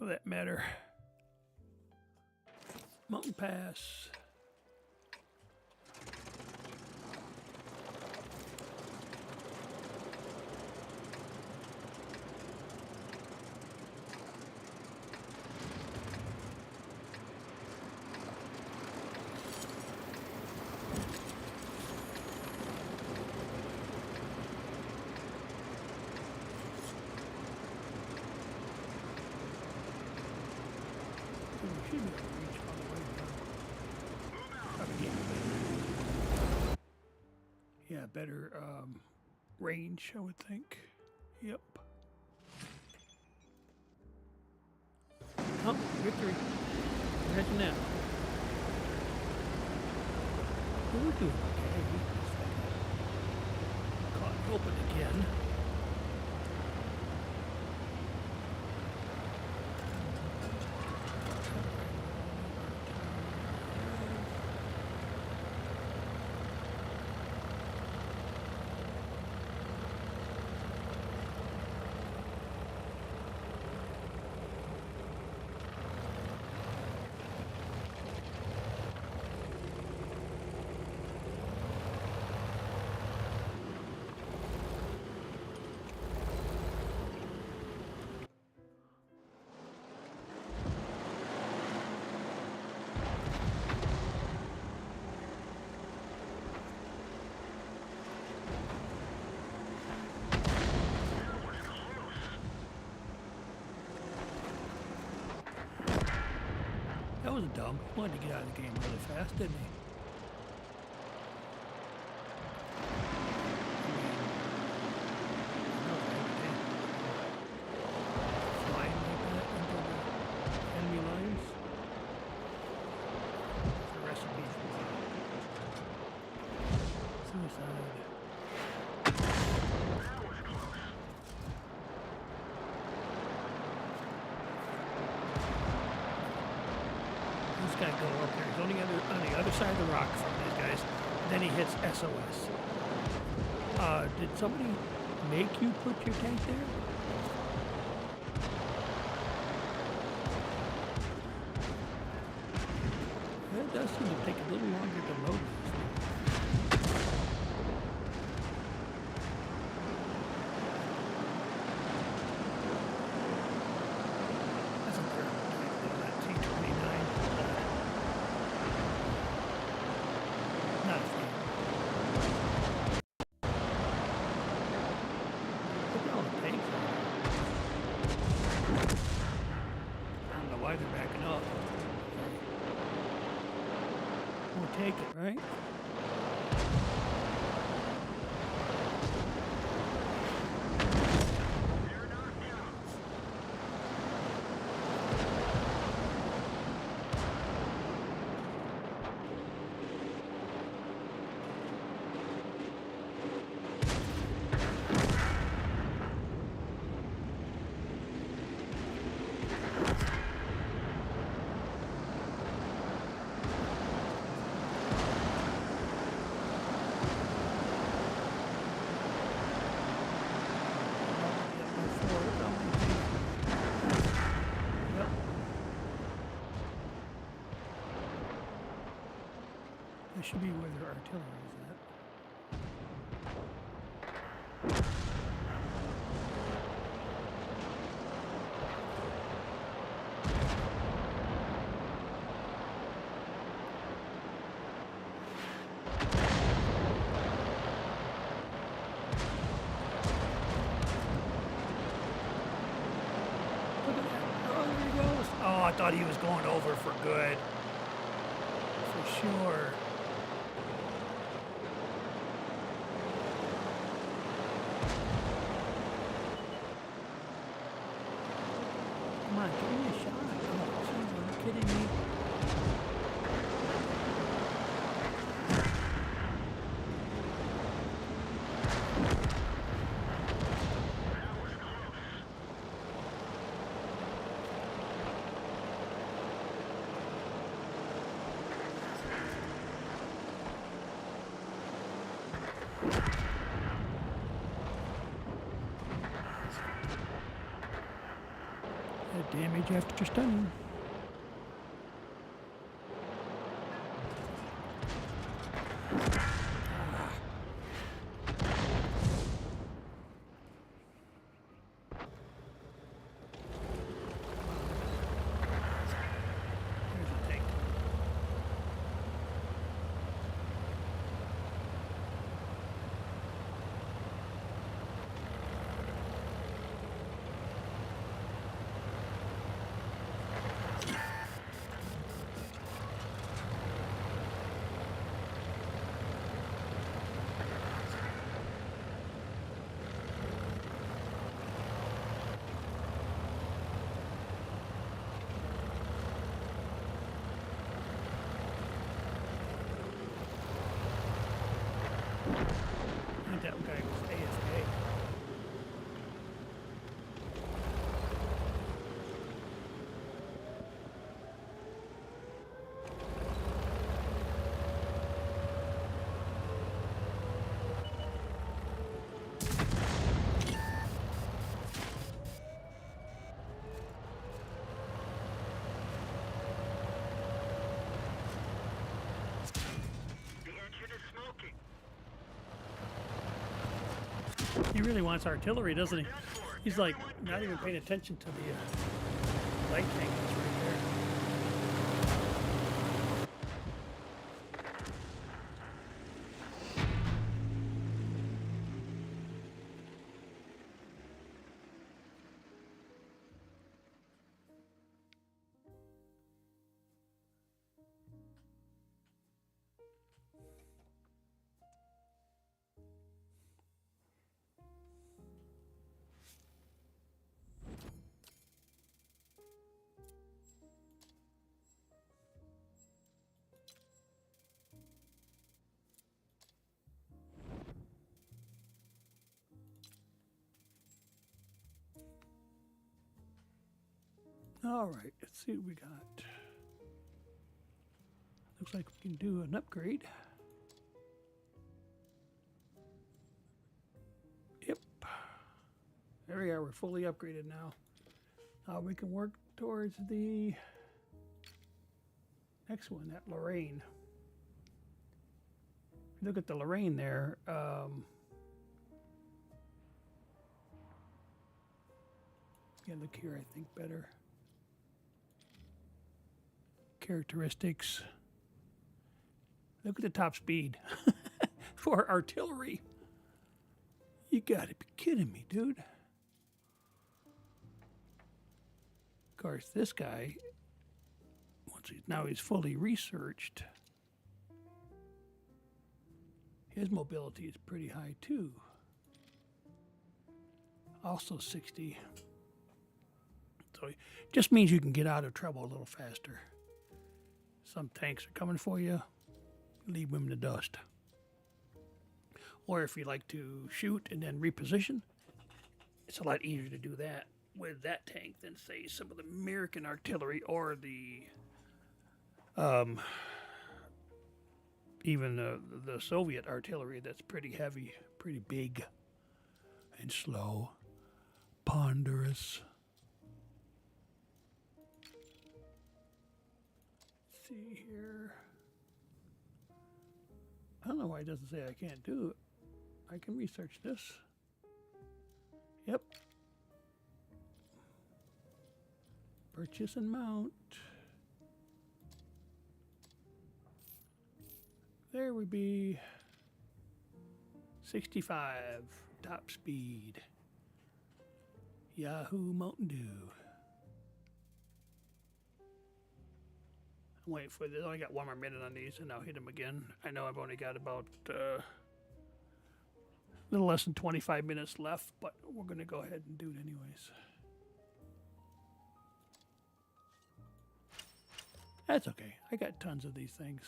that matter. Mountain Pass. Yeah, better range, I would think. Yep. Oh, victory. Imagine that. What are we doing? Okay. Caught open again. That was dumb. He wanted to get out of the game really fast, didn't he? Flying like that into the enemy lines. It's a recipe for suicide. Gotta go up there. He's only on the other side of the rock from these guys. Then he hits SOS. Did somebody make you put your tank there? take it, right? You're knocked out. Yep. That should be where their artillery is at. Look at that. Oh, there he goes. Oh, I thought he was going over for good. For sure. Come on, give me a shot. Oh, geez, are you kidding me? That was close. Damage after stunning. There's a tank. I think that guy was AFK. The engine is smoking. He really wants artillery, doesn't he? Done for. He's like Everyone not even down. paying attention to the light tank that's right there. All right, let's see what we got. Looks like we can do an upgrade. Yep. There we are, we're fully upgraded now. Now we can work towards the next one, that Lorraine. If you look at the Lorraine there, yeah, look here, I think better. Characteristics. Look at the top speed for artillery. You gotta be kidding me, dude. Of course, this guy, now he's fully researched. His mobility is pretty high too. Also 60. So it just means you can get out of trouble a little faster. Some tanks are coming for you, leave them in the dust. Or if you like to shoot and then reposition, it's a lot easier to do that with that tank than, say, some of the American artillery or the even the Soviet artillery that's pretty heavy, pretty big, and slow, ponderous. Let's see here. I don't know why it doesn't say I can't do it. I can research this. Yep. Purchase and mount. There would be 65 top speed. Yahoo Mountain Dew. I'm waiting for this. I only got one more minute on these and I'll hit them again. I know I've only got about a little less than 25 minutes left, but we're going to go ahead and do it anyways. That's okay. I got tons of these things.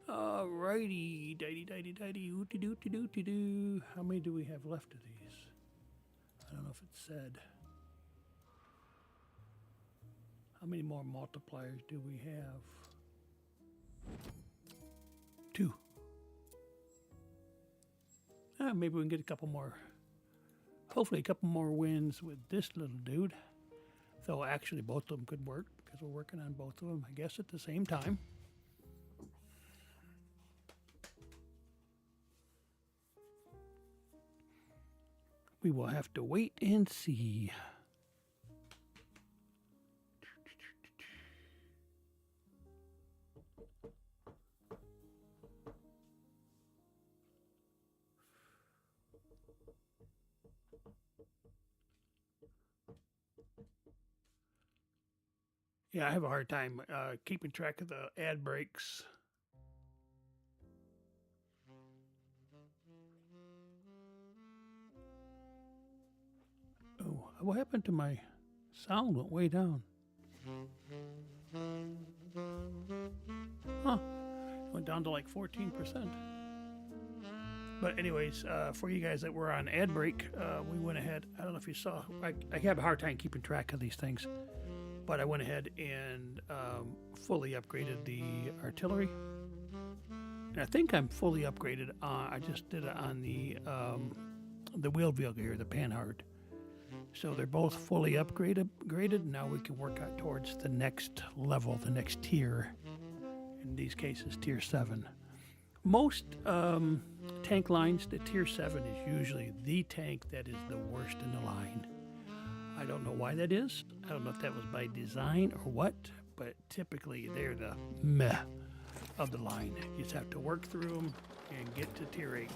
Alrighty, doo. How many do we have left of these? I don't know if it said. How many more multipliers do we have? 2. Maybe we can get a couple more. Hopefully a couple more wins with this little dude. Though actually both of them could work because we're working on both of them, I guess, at the same time. We will have to wait and see. Yeah, I have a hard time keeping track of the ad breaks. Oh, what happened to my sound? Went way down. Huh. Went down to like 14%. But anyways, for you guys that were on ad break, we went ahead. I don't know if you saw. I have a hard time keeping track of these things. But I went ahead and fully upgraded the artillery. And I think I'm fully upgraded. I just did it on the wheeled vehicle here, the Panhard. So they're both fully upgraded. Now we can work out towards the next level, the next tier. In these cases, tier 7. Most tank lines, the tier 7 is usually the tank that is the worst in the line. I don't know why that is. I don't know if that was by design or what, but typically they're the meh of the line. You just have to work through them and get to tier 8.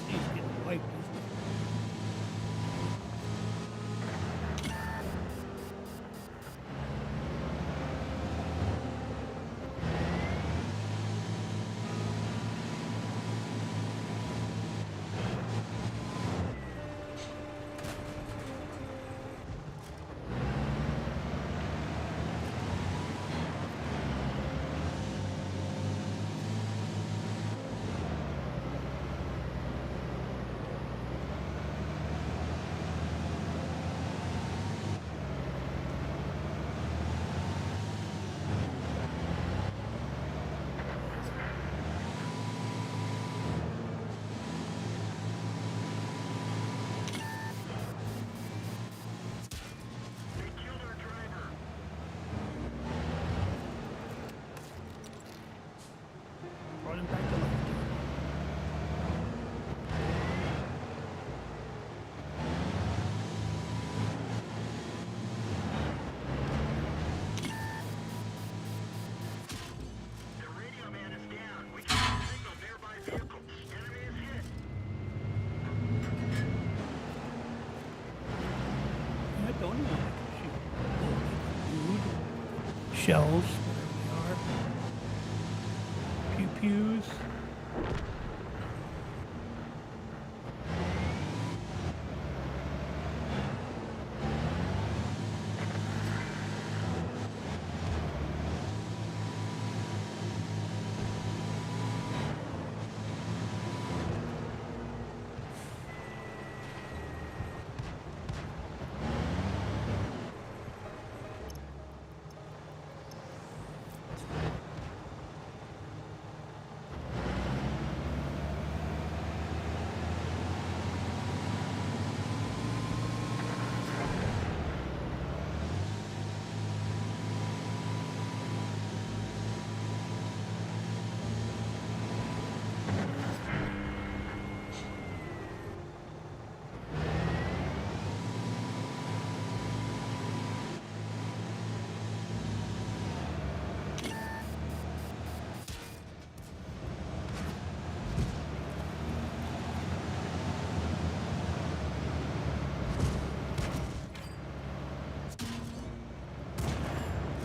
he's getting wiped, isn't he? They killed our driver. Brought him back to life. The radio man is down. We can signal nearby vehicles. Enemy is hit. Yeah, don't even like to shoot. Food, shells, whatever they are. Pew pews.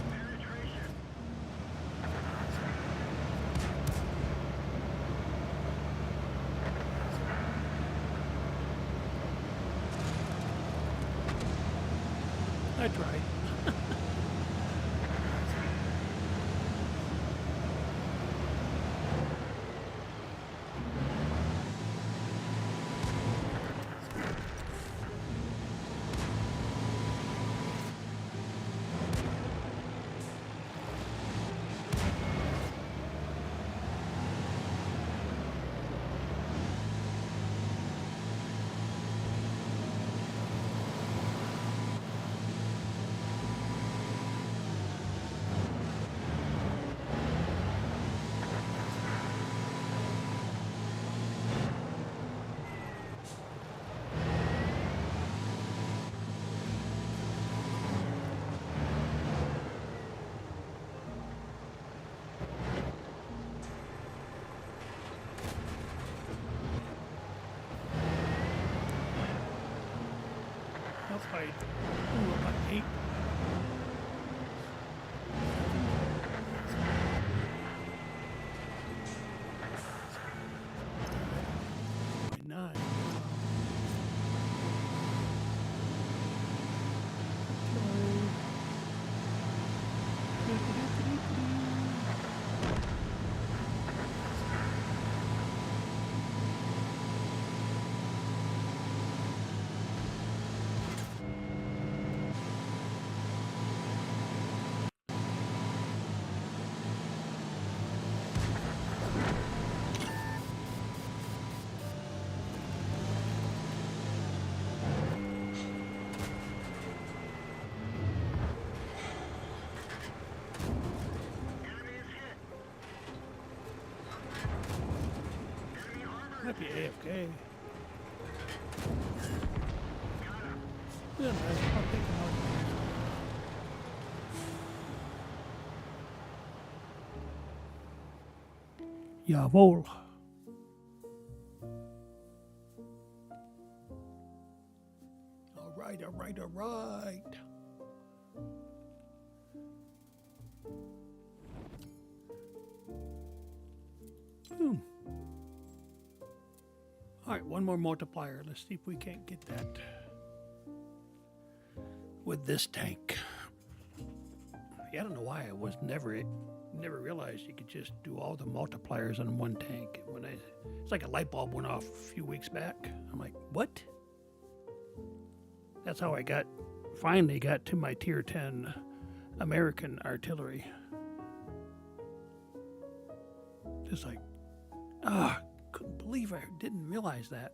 Penetration. I tried. I'll fight. Ooh, about 8. 9. Enemy is hit. Enemy armor. Might be AFK. Got him. Yeah, nice. I'll take him out. Jawohl. right, all right, all right. Boom. All right, one more multiplier. Let's see if we can't get that with this tank. Yeah, I don't know why I was never realized you could just do all the multipliers on one tank. It's like a light bulb went off a few weeks back. I'm like, what? That's how I finally got to my tier 10 American artillery. Just like, couldn't believe I didn't realize that.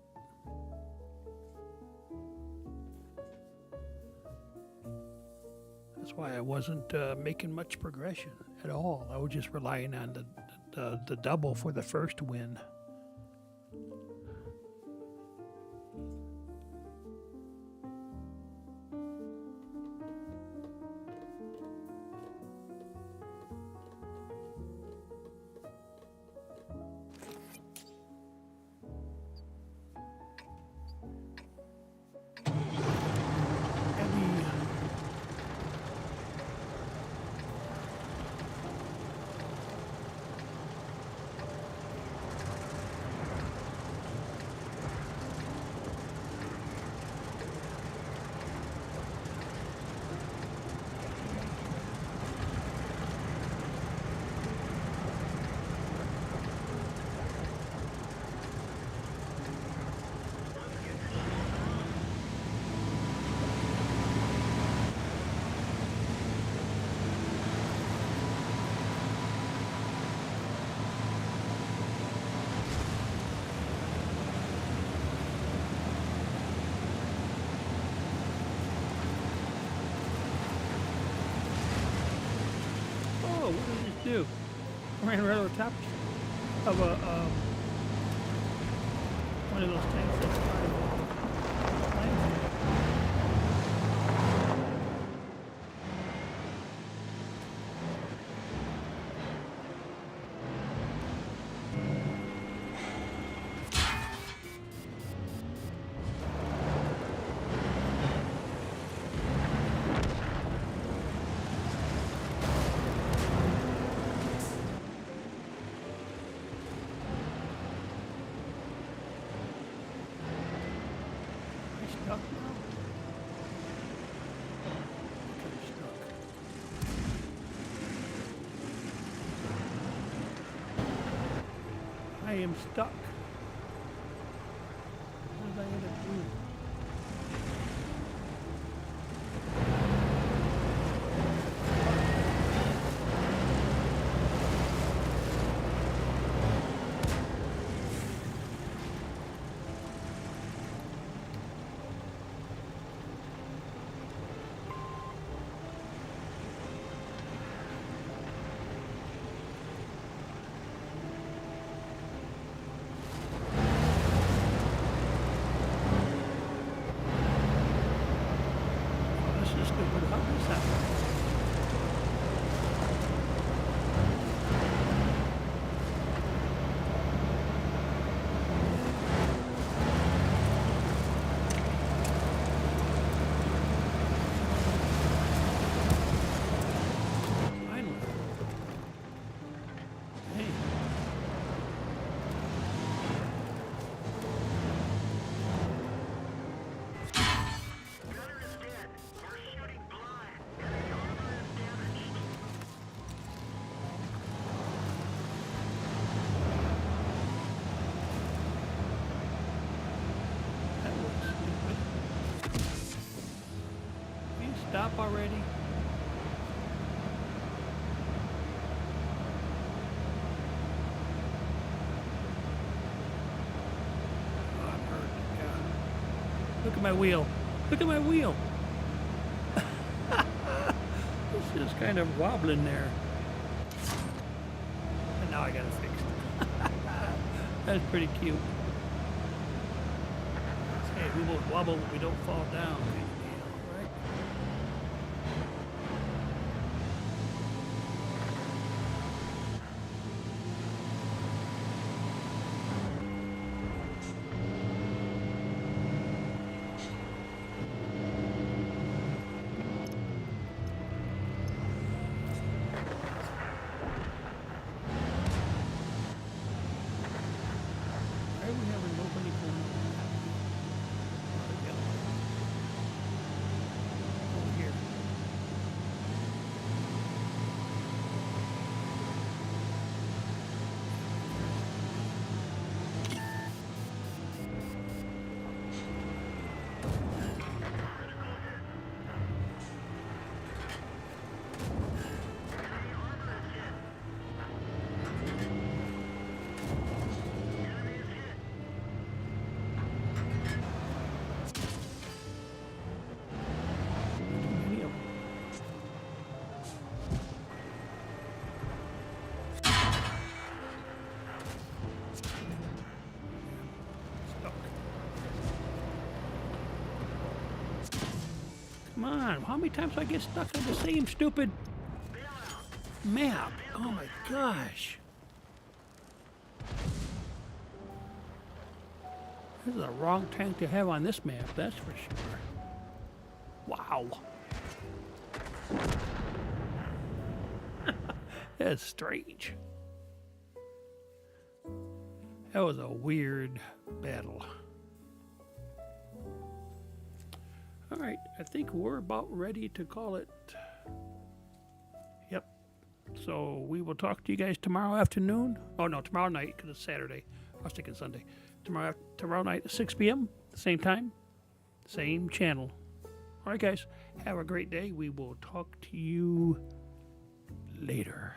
That's why I wasn't making much progression at all. I was just relying on the double for the first win. What did it do? Ran right over the top of one of those tanks that's flying. Stuck now? Kinda stuck. I am stuck. What did I end up doing? Stop already. Oh, I'm hurt. Yeah. Look at my wheel. Look at my wheel. It's just kind of wobbling there. And now I got it fixed. That's pretty cute. Hey, we won't wobble, we don't fall down. Right? Come on, how many times do I get stuck on the same stupid map? Oh my gosh. This is the wrong tank to have on this map, that's for sure. Wow. That's strange. That was a weird battle. All right, I think we're about ready to call it. Yep. So we will talk to you guys tomorrow afternoon. Oh no, tomorrow night because it's Saturday. I was thinking Sunday. Tomorrow night at 6 p.m. Same time, same channel. All right, guys. Have a great day. We will talk to you later.